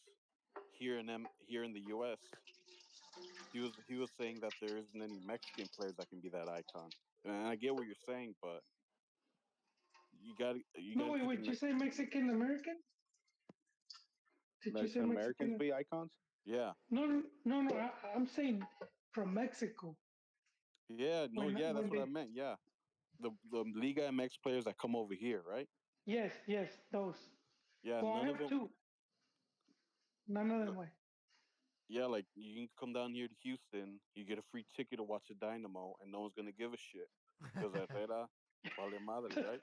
here in the US, he was saying that there isn't any Mexican players that can be that icon. And I get what you're saying, but you no, gotta wait, keep it wait, in you say Mexican American? Did you say Mexican Americans Mexican? be icons. yeah. No, no, no, no. I'm saying from Mexico. Yeah, no, yeah, that's When what I they, meant. Yeah. The Liga MX players that come over here, right? yes, yes, those. Yeah, Well, I none of have them. two. None of them way. Yeah, like you can come down here to Houston, you get a free ticket to watch the Dynamo, and no one's gonna give a shit because Herrera, vale madre, right?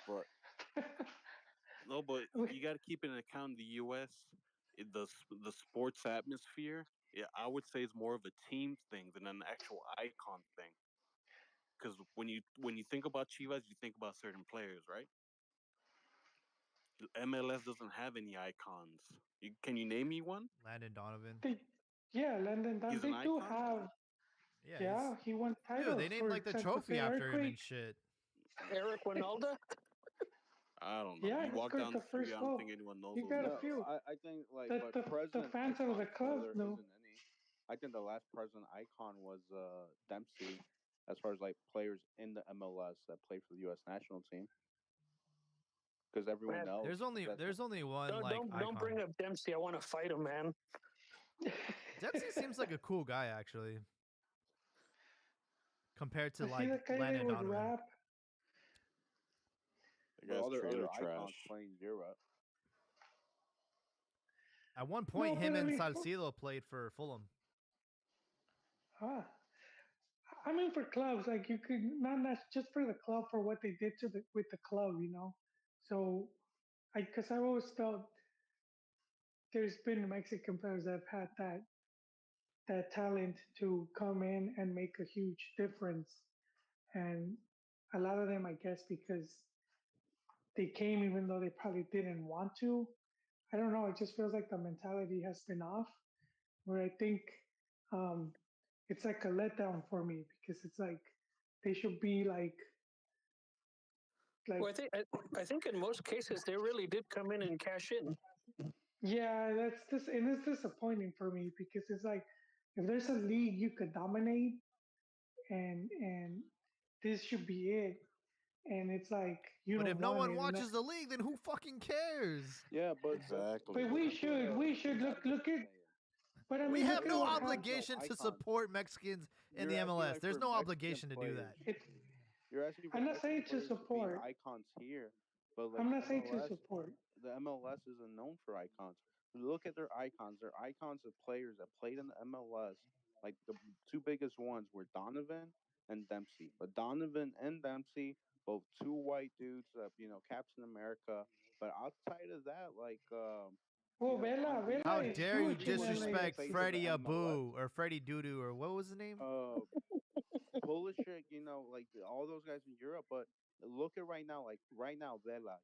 But no, but you got to keep it in account in the U.S. The sports atmosphere. Yeah, I would say it's more of a team thing than an actual icon thing. Because when you think about Chivas, you think about certain players, right? MLS doesn't have any icons. Can you name me one? Landon Donovan. They, yeah, London, He's an they do icon. have. Yeah, Yeah, he's he won dude. They titles named for like the San Jose trophy after him and Earthquake. shit. Eric Winalda. I don't know. Yeah, You he walk scored down the the street, first I don't think goal. anyone knows He those got a guys. No, few. I think like, The but the president fans of the icons, club there know. isn't any. I think the last president icon was Dempsey, as far as like players in the MLS that play for the U.S. national team, because everyone Man, else that There's only one like don't bring icon. up Dempsey. I want to fight him, man. Dempsey seems like a cool guy actually, compared to Was he like the guy that Landon would Donovan. rap? The but guy's trailer other icons trash. playing Europe. At one point, No, him but I and mean, Salcido played for Fulham. ah, I mean for clubs, like you could not just for the club for what they did to the with the club. So because I've always felt there's been Mexican players that have had that talent to come in and make a huge difference, and a lot of them, I guess, because they came even though they probably didn't want to. I don't know. It just feels like the mentality has been off. Where I think um, it's like a letdown for me because it's like they should be Well, like I think in most cases they really did come in and cash in. yeah, that's this, and it's disappointing for me because it's like if there's a league you could dominate, and this should be it, and it's like you But if don't no want one it, and that, watches the league, then who fucking cares? Yeah, Exactly. but but we that's what should we should that's what look I'm at, saying. but I We mean have look at no what MLS happened. has no obligation to icons. support Mexicans in You're the asking MLS. like There's for no Mexican obligation to do that. players. It, You're asking for I'm not Mexican saying to players to be support. icons here, but like I'm not saying to support. The MLS isn't known for icons. Look at their icons. Their icons of players that played in the MLS. Like the two biggest ones were Donovan and Dempsey. But Donovan and Dempsey, both two white dudes that Captain America. But outside of that, Well, Vela How Donovan is dare you huge in Pulisic, the disrespect LAFC. face of the Freddie Abu MLS. or Freddie Doodoo or what was his name? Uh, Pulisic, all those guys in Europe. But look at right now, like right now, Vela,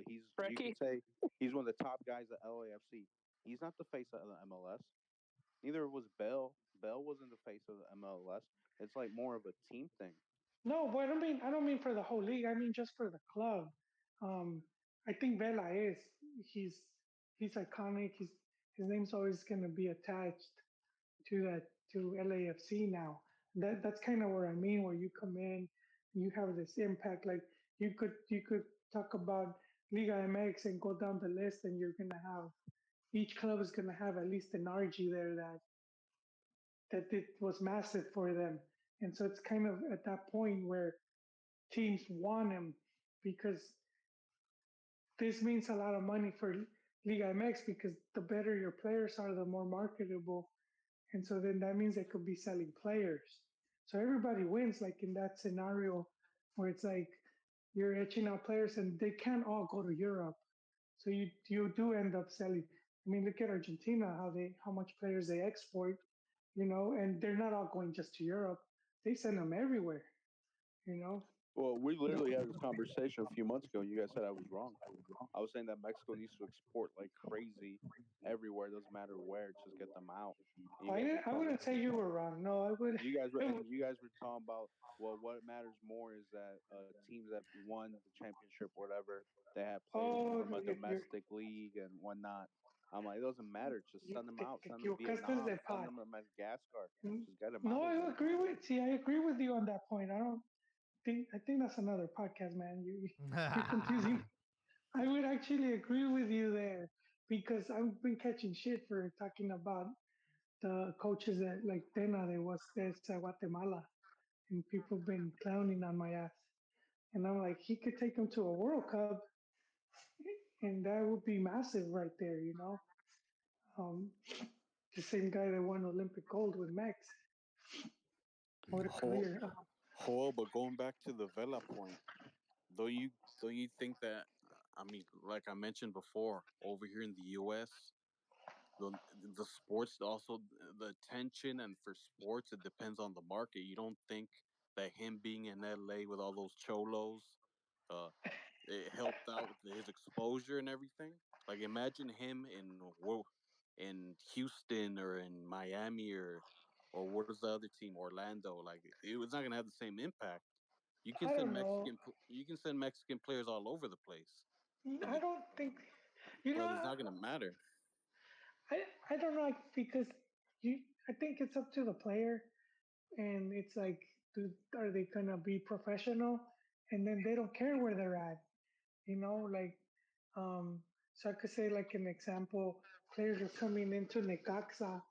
you Brecky, could say he's one of the top guys at LAFC. He's not the face of the MLS. Neither was Bell. Bell wasn't the face of the MLS. It's like more of a team thing. No, but I don't mean for the whole league. I mean just for the club. Um, I think Vela is he's he's iconic. His name's always going to be attached to that to LAFC now. That's kind of where I mean, where you come in, you have this impact. Like you could talk about Liga MX and go down the list, and you're gonna have each club is gonna have at least an RG there that it was massive for them. And so it's kind of at that point where teams want him because this means a lot of money for Liga MX because the better your players are, the more marketable. And so then that means they could be selling players. So everybody wins, like in that scenario where it's like you're etching out players and they can't all go to Europe. So you do end up selling. I mean, look at Argentina, how much players they export, and they're not all going just to Europe. They send them everywhere, you know. Well, we literally had this conversation a few months ago, and you guys said I was wrong. I was saying that Mexico needs to export like crazy everywhere. Doesn't matter where, just get them out. And you guys were I talking. wouldn't say you were wrong. No, I would. You guys were talking about, well, what matters more is that teams that won the championship, or whatever, they have players Oh, from a you're, domestic league and whatnot. I'm like, it doesn't matter. Just send them out. te Send them to equivocaste Vietnam. de Send pod. them to Madagascar. Mm, Just get them No, out of I there. agree with. See, I agree with you on that point. I think that's another podcast, man. You're confusing. I would actually agree with you there because I've been catching shit for talking about the coaches that like Tena that was there's Guatemala, and people been clowning on my ass. And I'm like, he could take them to a World Cup, and that would be massive right there. Um, the same guy that won Olympic gold with Max. What a Whole, career! whole, but going back to the Vela point, don't you don't you think that I mean, like I mentioned before, over here in the U.S., the the sports also the attention and for sports it depends on the market. You don't think that him being in L.A. with all those cholos, uh, it helped out with his exposure and everything. Like imagine him in Houston or in Miami or what is the other team, Orlando. Like it was not gonna have the same impact. I don't know. You can send Mexican players all over the place, but I don't think. You know, but it's not gonna matter. I don't know because you. I think it's up to the player, and it's like, are they gonna be professional? And then they don't care where they're at. Like, um, so I could say like an example, players were coming into Necaxa,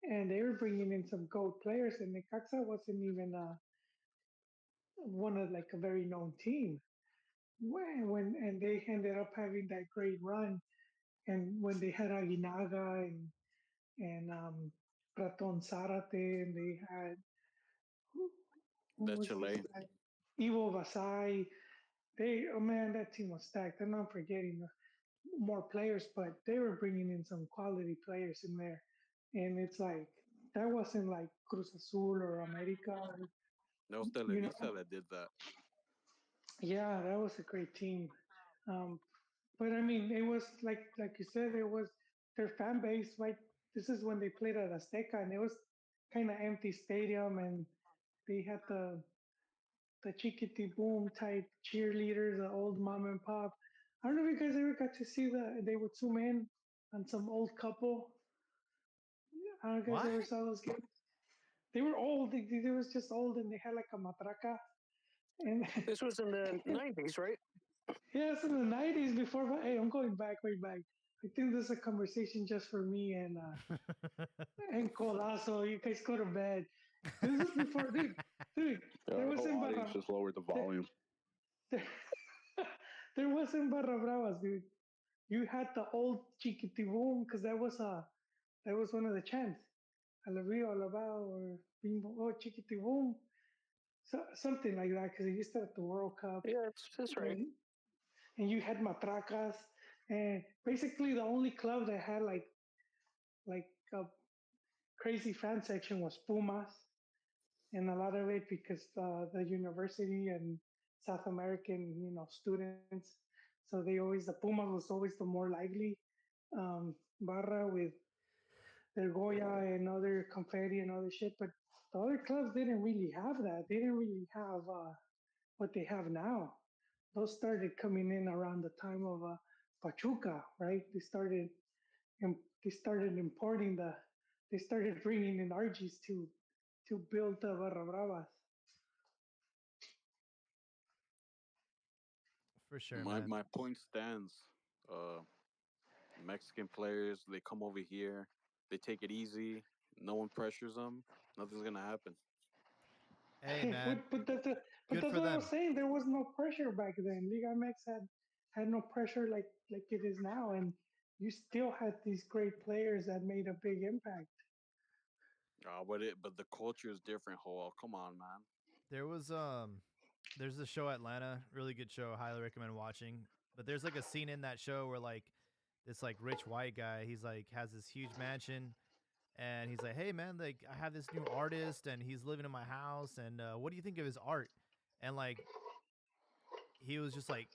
and they were bringing in some gold players, and Necaxa wasn't even one of like a very known team. When and they ended up having that great run, and when they had Aguinaga and Raton Zarate, and they had who That was this Chile, guy? Ivo Vasai. Oh man, that team was stacked. I'm not forgetting more players, but they were bringing in some quality players in there, and it's like that wasn't like Cruz Azul or America, that was you Televisa know. that did that. Yeah, that was a great team. Um, but I mean, it was like you said, it was their fan base. Like this is when they played at Azteca, and it was kind of empty stadium, and they had the chickity boom type cheerleaders, the old mom and pop. I don't know if you guys ever got to see they would zoom in on some old couple. I don't know if you guys What? ever saw those games. They were old. They was just old, and they had like a matraca. And This was in the 90s, right? yes, in the '90s before. Hey, I'm going back, way back. I think this is a conversation just for me and Colazo. You guys go to bed. This is before, dude. Yeah, There our whole wasn't audience barra. just lowered the There, volume. there, there wasn't barra bravas, dude. You had the old chiquitibum because that was one of the chants. Alabio, alabao, or bimbo, oh chiquitibum, something like that. Because they used to at the World Cup, Yeah, that's right. and and you had matracas, and basically the only club that had like a crazy fan section was Pumas, and a lot of it because the university and South American, students. So they always the Pumas was always the more lively barra with their Goya and other confetti and other shit. But The other clubs didn't really have that. They didn't really have what they have now. Those started coming in around the time of Pachuca, right? They started importing the. They started bringing in RGs to build the Barra Bravas. For sure, My man. my point stands. Uh, Mexican players, they come over here, they take it easy. No one pressures them. Nothing's gonna happen. Hey, man. But Good that's for what I was them. saying. There was no pressure back then. Liga MX had no pressure like it is now, and you still had these great players that made a big impact. But the culture is different. Joel, come on, man. There was there's a show Atlanta, really good show, highly recommend watching. But there's like a scene in that show where like this like rich white guy, he's like has this huge mansion and he's like, "Hey man, like I have this new artist and he's living in my house and what do you think of his art?" And like he was just like,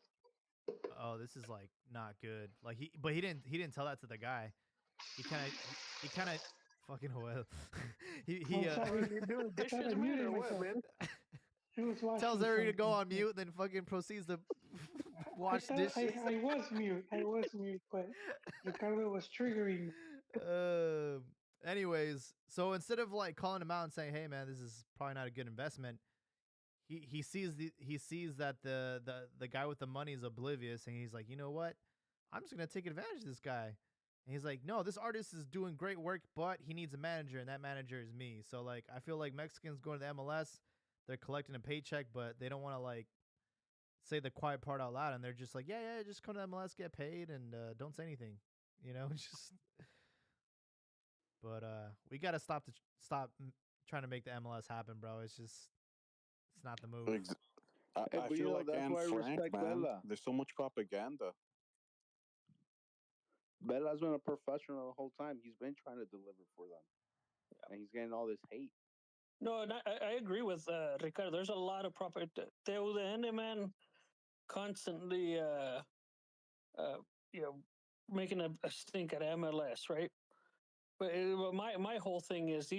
"Oh, this is like not good." Like he didn't tell that to the guy. He kind of fucking well. he I'm What are sorry, you doing I thought I dishes, man, muted or what, myself. man? I was tells watching everybody to go something. on mute, then fucking proceeds to I wash thought dishes. I was mute. I was mute, but Ricardo was triggering me. um, anyways, so instead of like calling him out and saying, "Hey man, this is probably not a good investment," he sees that the guy with the money is oblivious, and he's like, "You know what? I'm just gonna take advantage of this guy." And he's like, "No, this artist is doing great work, but he needs a manager, and that manager is me." So like, I feel like Mexicans going to the MLS, they're collecting a paycheck, but they don't want to like say the quiet part out loud, and they're just like, "Yeah, yeah, just come to MLS, get paid, and don't say anything," you know. Just but we gotta trying to make the MLS happen, bro. It's not the move. Ex- I, Hey, I but feel like that's Anne why I Frank, respect man. Bella. There's so much propaganda. Bella's been a professional the whole time. He's been trying to deliver for them, and he's getting all this hate. No, and I agree with Ricardo. There's a lot of proper. The man constantly, uh, you know, making a stink at MLS, right? But my whole thing is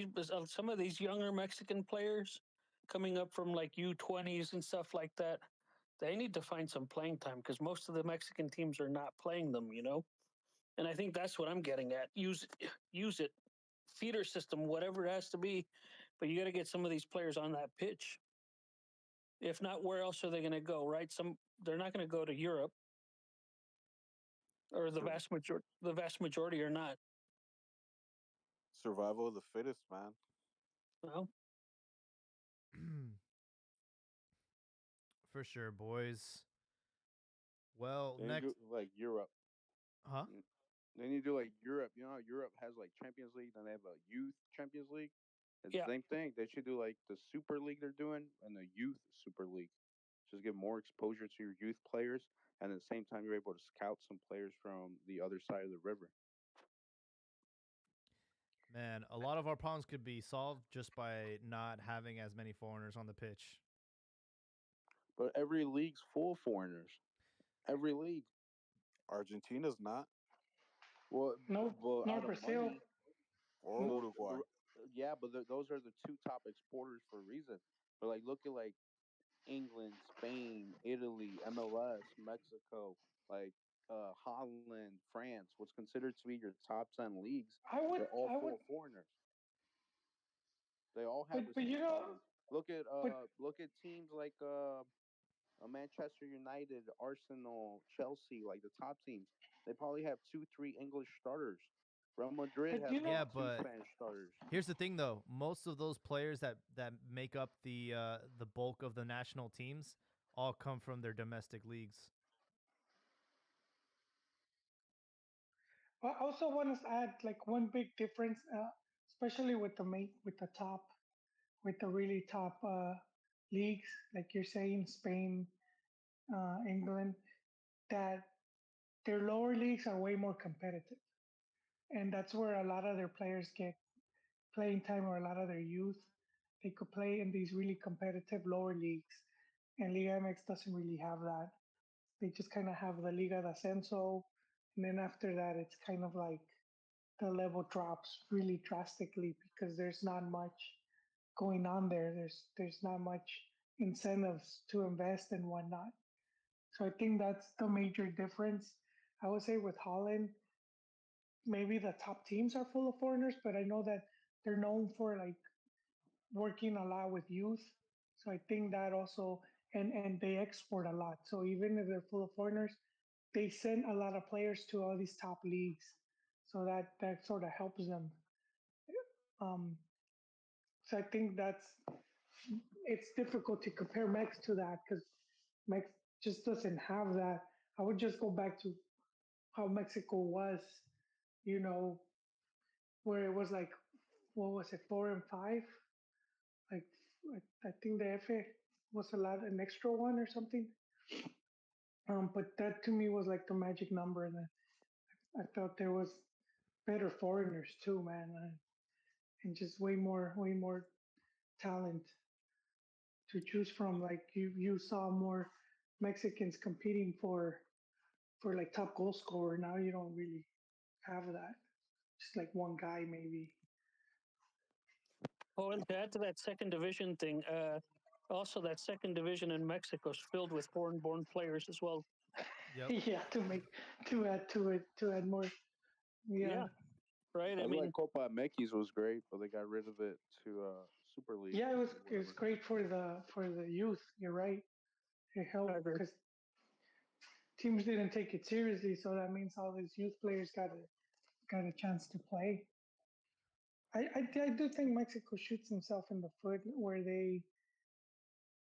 some of these younger Mexican players coming up from like U20s and stuff like that. They need to find some playing time because most of the Mexican teams are not playing them, you know. And I think that's what I'm getting at. Use it, feeder system, whatever it has to be, but you got to get some of these players on that pitch. If not, where else are they going to go? Right? They're not going to go to Europe, or Sur- the vast majority are not. Survival of the fittest, man. Well, For sure, boys. Well, They need to next, do like Europe. huh? Mm. They need to do like Europe. You know how Europe has like Champions League, then they have a Youth Champions League. It's yeah. the same thing. They should do like the Super League they're doing and the Youth Super League. Just give more exposure to your youth players, and at the same time, you're able to scout some players from the other side of the river. Man, a lot of our problems could be solved just by not having as many foreigners on the pitch. But every league's full of foreigners. Every league. Argentina's not, Well, No, well, nor out of Brazil. money. or N- Well, Uruguay. yeah, but those are the two top exporters for a reason. But like, look at like England, Spain, Italy, MLS, Mexico, like Holland, France, what's considered to be your top 10 leagues. They're all I full would, of foreigners. They all have the but same you know, problem. but Look at teams like Manchester United, Arsenal, Chelsea, like the top teams. They probably have two, three English starters. Real Madrid but has you like Yeah, know, two but Spanish starters. here's the thing though. Most of those players that make up the bulk of the national teams all come from their domestic leagues. I also want to add like one big difference, especially with with the top, with the really top leagues, like you're saying, Spain, England, that their lower leagues are way more competitive, and that's where a lot of their players get playing time or a lot of their youth. They could play in these really competitive lower leagues, and Liga MX doesn't really have that. They just kind of have the Liga de Ascenso, and then after that, it's kind of like the level drops really drastically because there's not much going on there. There's not much incentives to invest and whatnot. So I think that's the major difference. I would say with Holland, maybe the top teams are full of foreigners, but I know that they're known for like working a lot with youth. So I think that also, and they export a lot. So even if they're full of foreigners, they send a lot of players to all these top leagues. So that sort of helps them. Um, so I think it's difficult to compare Mex to that because Mex just doesn't have that. I would just go back to how Mexico was, you know, where it was like, what was it, 4 and 5? Like, I think the F was a lot, an extra one or something. But that to me was like the magic number. And I thought there was better foreigners too, man, and just way more talent to choose from. Like you saw more Mexicans competing for like top goal scorer. Now you don't really have that. Just like one guy maybe. Oh, and to add to that second division thing, also that second division in Mexico is filled with foreign-born players as well. Yep. Yeah, to add to it to add more. Yeah, Yeah, right. I I mean, like Copa Mekis was great, but they got rid of it to Super League yeah, or it was whatever. great for the youth. You're right. It I helped agree. because teams didn't take it seriously, so that means all these youth players got a chance to play. I do think Mexico shoots himself in the foot where they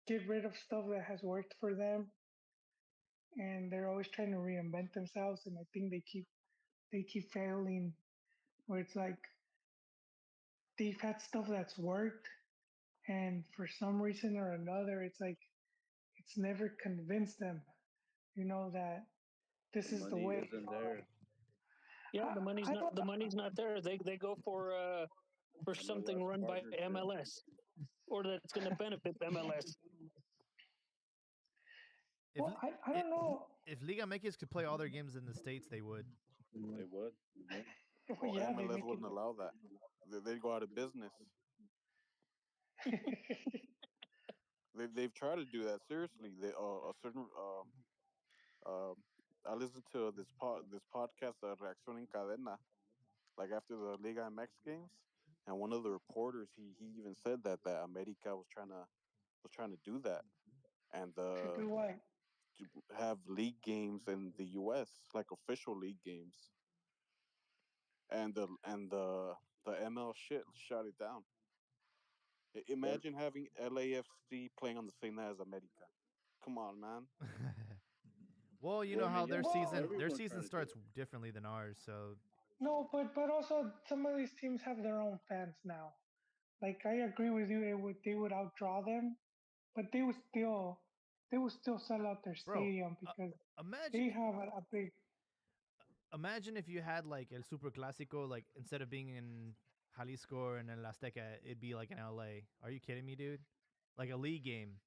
get rid of stuff that has worked for them, and they're always trying to reinvent themselves. And I think they keep failing. Where it's like they've had stuff that's worked, and for some reason or another, it's like it's never convinced them. You know that The this is the money way. isn't there. Yeah, I don't. the money's not there. They go for something MLS run by partnership. MLS or that's going to benefit MLS. If Well, I it, don't know. if Liga MX could play all their games in the states, they would. They would. Well, Well, yeah, they MLS make wouldn't allow that. They'd go out of business. it. They've tried to do that seriously. They a certain um I listened to this podcast, Reacción en Cadena, like after the Liga MX games, and one of the reporters he even said that America was trying to do that, and To do what? to have league games in the U.S. like official league games, and the ML shit shut it down. But Imagine having LAFC playing on the same night as America. Come on, man. Well, you well, know I how mean, yeah, their everyone's trying season to do starts it. differently than ours. So No, but also some of these teams have their own fans now. Like I agree with you, they would outdraw them, but they would still sell out their bro, stadium uh, because imagine they have a big. imagine if you had like El Super Clásico, like instead of being in Jalisco or in El Azteca, it'd be like in LA. Are you kidding me, dude? Like a league game,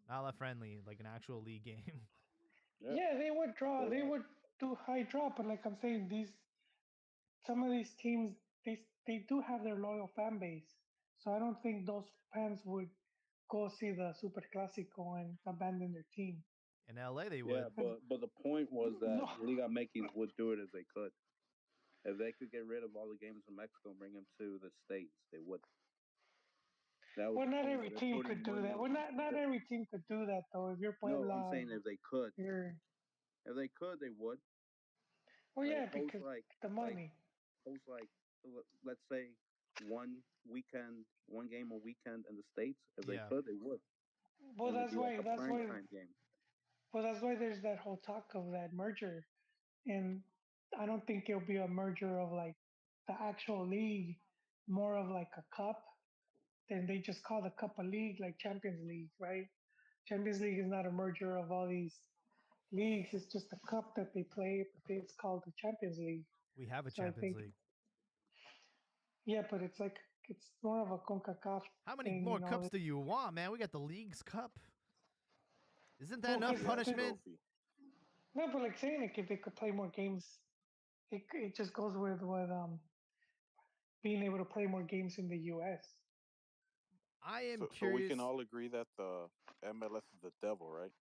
not a friendly, like an actual league game. Yeah, Yeah, they would draw. but They would do high draw, but like I'm saying, these some of these teams they do have their loyal fan base. So I don't think those fans would go see the Super Clásico and abandon their team. In LA, they yeah, would. but the point was that No, Liga Mekis would do it if they could. If they could get rid of all the games in Mexico and bring them to the states, they would. That was well, the not point. every They're team putting could do that. money. Well, not They're, every team could do that though. If you're no, I'm Puebla, saying if they could. you're If they could, they would. well, Like yeah, because the like money. host like let's say one game a weekend in the states. If they Yeah, could, they would, Well, and it'd that's be like why. a That's prime why. time game. Well, that's why there's that whole talk of that merger, and I don't think it'll be a merger of like the actual league, more of like a cup. Then they just call the cup a league, like Champions League, right? Champions League is not a merger of all these leagues. It's just a cup that they play, but it's called the Champions League. we have a So I Champions think, League. yeah, but it's like it's more of a Concacaf How many thing, more cups do you want, man? We got the League's Cup. Isn't that Well, enough because That's a punishment? trophy. no, but like saying like if they could play more games, it just goes with being able to play more games in the U.S. I am So we can curious. all agree that the MLS is the devil, right?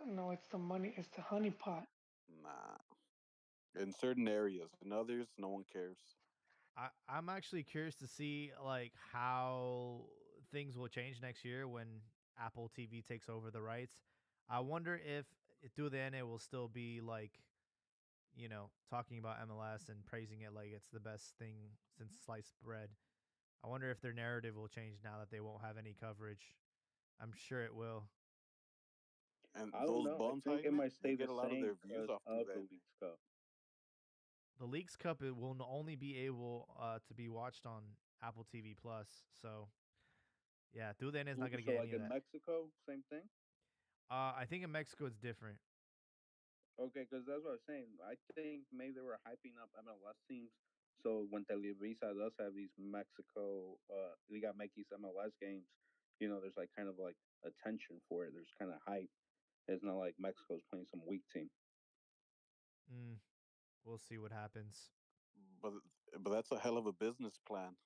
No, it's the money. It's the honey pot. Nah. In certain areas, in others, no one cares. I'm actually curious to see like how things will change next year when Apple TV takes over the rights. I wonder if through the end it will still be like, talking about MLS and praising it like it's the best thing since sliced bread. I wonder if their narrative will change now that they won't have any coverage. I'm sure it will. And I don't those know. I bums think it hiding it, might they stay get the a lot of same their views because off through of the that. Leagues Cup. The Leagues Cup it will only be able to be watched on Apple TV Plus. So yeah, through the end is not going to So, get like any of in that. Mexico, same thing. I think in Mexico it's different. Okay, because that's what I was saying. I think maybe they were hyping up MLS teams. So when Televisa does have these Mexico Liga MX MLS games, there's like kind of like attention for it. There's kind of hype. It's not like Mexico's playing some weak team. Mm, we'll see what happens. But but that's a hell of a business plan.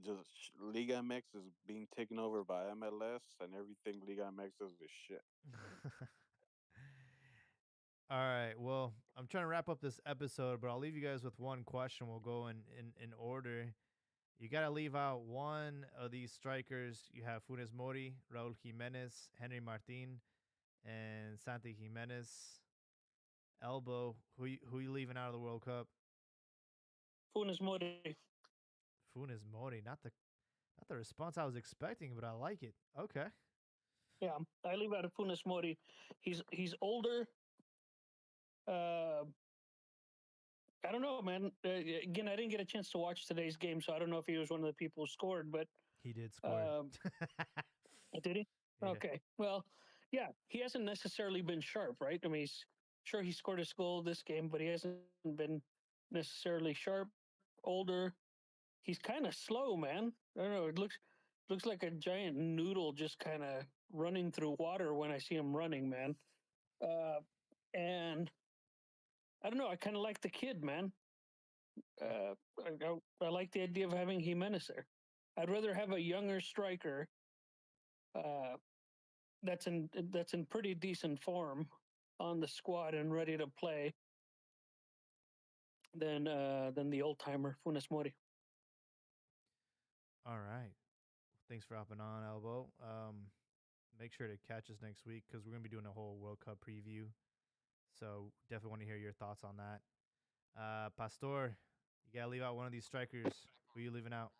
Just Liga MX is being taken over by MLS, and everything Liga MX does is shit. All right. Well, I'm trying to wrap up this episode, but I'll leave you guys with one question. We'll go in order. You got to leave out one of these strikers. You have Funes Mori, Raul Jimenez, Henry Martin, and Santi Jimenez. Elbow. Who you leaving out of the World Cup? Funes Mori. Funes Mori. Not the response I was expecting, but I like it. Okay. Yeah, I leave out of Funes Mori. He's older. Uh, I don't know, man. Again, I didn't get a chance to watch today's game, so I don't know if he was one of the people who scored. But He did score. um, did he? Yeah. Okay. Well, yeah, he hasn't necessarily been sharp, right? I mean, he's sure he scored a goal this game, but he hasn't been necessarily sharp. Older. He's kind of slow, man. I don't know. It looks like a giant noodle just kind of running through water when I see him running, man. And I don't know. I kind of like the kid, man. I like the idea of having Jimenez there. I'd rather have a younger striker uh, that's in pretty decent form on the squad and ready to play than the old timer Funes Mori. All right. Thanks for hopping on, Elbow. Make sure to catch us next week because we're gonna be doing a whole World Cup preview. So definitely want to hear your thoughts on that. Pastor, you gotta leave out one of these strikers. Who you leaving out?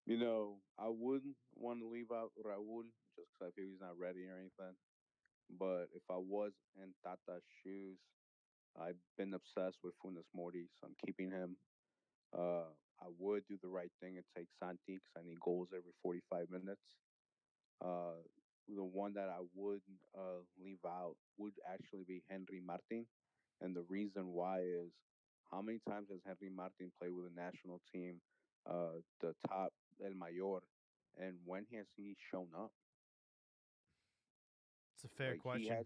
I wouldn't want to leave out Raul just because I feel he's not ready or anything. But if I was in Tata's shoes, I've been obsessed with Funes Mori, so I'm keeping him. I would do the right thing and take Santi because I need goals every 45 minutes. Uh, the one that I would leave out would actually be Henry Martin. And the reason why is how many times has Henry Martin played with the national team, the top El Mayor, and when has he shown up? It's a fair Like question.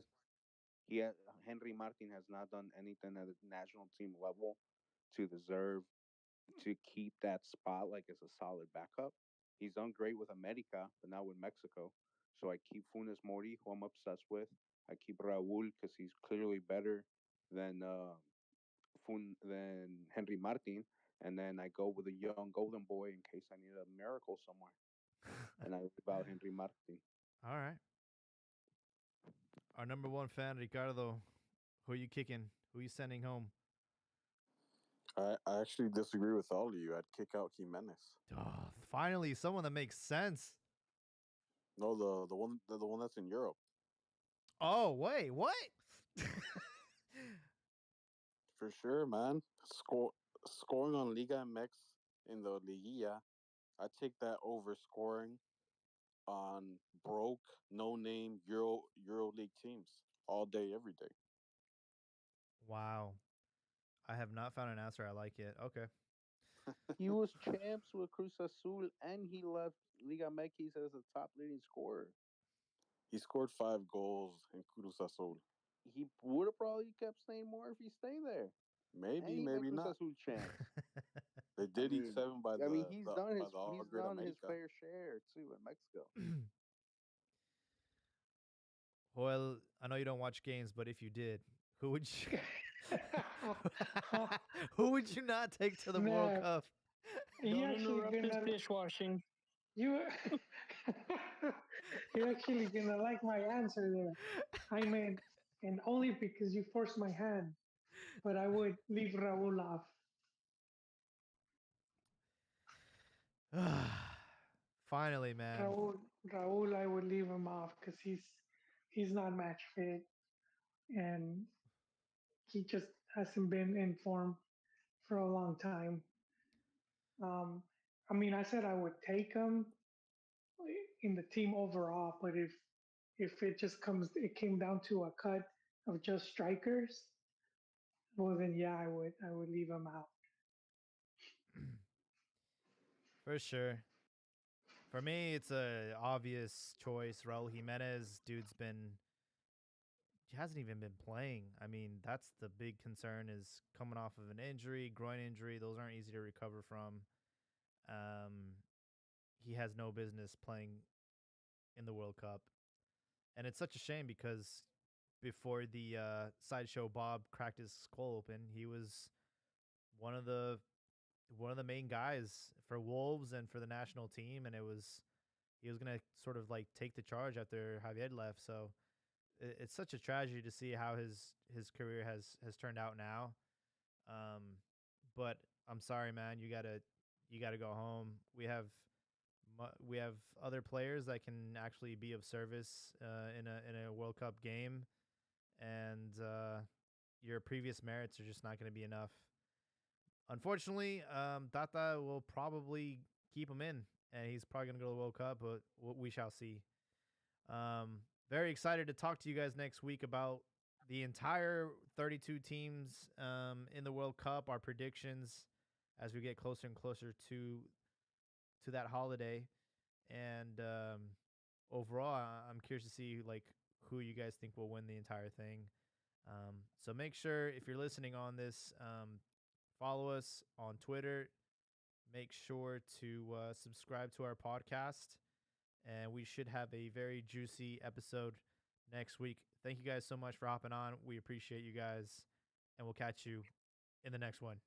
he has Henry Martin has not done anything at the national team level to deserve to keep that spot like as a solid backup. He's done great with America, but not with Mexico. So I keep Funes Mori, who I'm obsessed with. I keep Raul because he's clearly better than than Henry Martin, and then I go with a young golden boy in case I need a miracle somewhere, and I leave out Henry Martin. All right. Our number one fan, Ricardo. Who you kicking? Who you sending home? I actually disagree with all of you. I'd kick out Jimenez. Oh, finally, someone that makes sense. No, the one that's in Europe. Oh, wait, what? For sure, man. Scoring on Liga MX in the Liguilla, I take that over scoring on broke, no name Euro League teams all day, every day. Wow. I have not found an answer I like yet. Okay. He was champs with Cruz Azul, and he left Liga MX as a top leading scorer. He scored 5 goals in Cruz Azul. He would have probably kept staying more if he stayed there. And Maybe, he made maybe Cruz not. Azul champs. They I did eat mean, seven by I mean, the he's All-Grid done his America. fair share too in Mexico. Well, I know you don't watch games, but if you did, who would you who would you not take to the World Snap. Cup? You Don't actually interrupt his gonna dishwashing. you you're actually gonna like my answer there. I meant, and only because you forced my hand, but I would leave Raul off. Finally, man. Raul, Raul, I would leave him off because he's not match fit, and he just hasn't been in form for a long time. Um, I mean, I said I would take him in the team overall, but if it came down to a cut of just strikers, well then yeah, I would leave him out. For sure. For me, it's a obvious choice. Raul Jimenez, dude's been he hasn't even been playing. I mean, that's the big concern is coming off of an injury, groin injury. Those aren't easy to recover from. Um, he has no business playing in the World Cup, and it's such a shame because before the sideshow Bob cracked his skull open, he was one of the one of the main guys for Wolves and for the national team, and it was he was gonna sort of like take the charge after Javier left. So it's such a tragedy to see how his career has turned out now. Um, but I'm sorry, man. You gotta go home. We have other players that can actually be of service in a World Cup game, and your previous merits are just not going to be enough. Unfortunately, Tata will probably keep him in, and he's probably going to go to the World Cup, but we shall see. Very excited to talk to you guys next week about the entire 32 teams in the World Cup, our predictions as we get closer and closer to that holiday, and overall, I'm curious to see like who you guys think will win the entire thing. So make sure if you're listening on this, follow us on Twitter. Make sure to subscribe to our podcast, and we should have a very juicy episode next week. Thank you guys so much for hopping on. We appreciate you guys, and we'll catch you in the next one.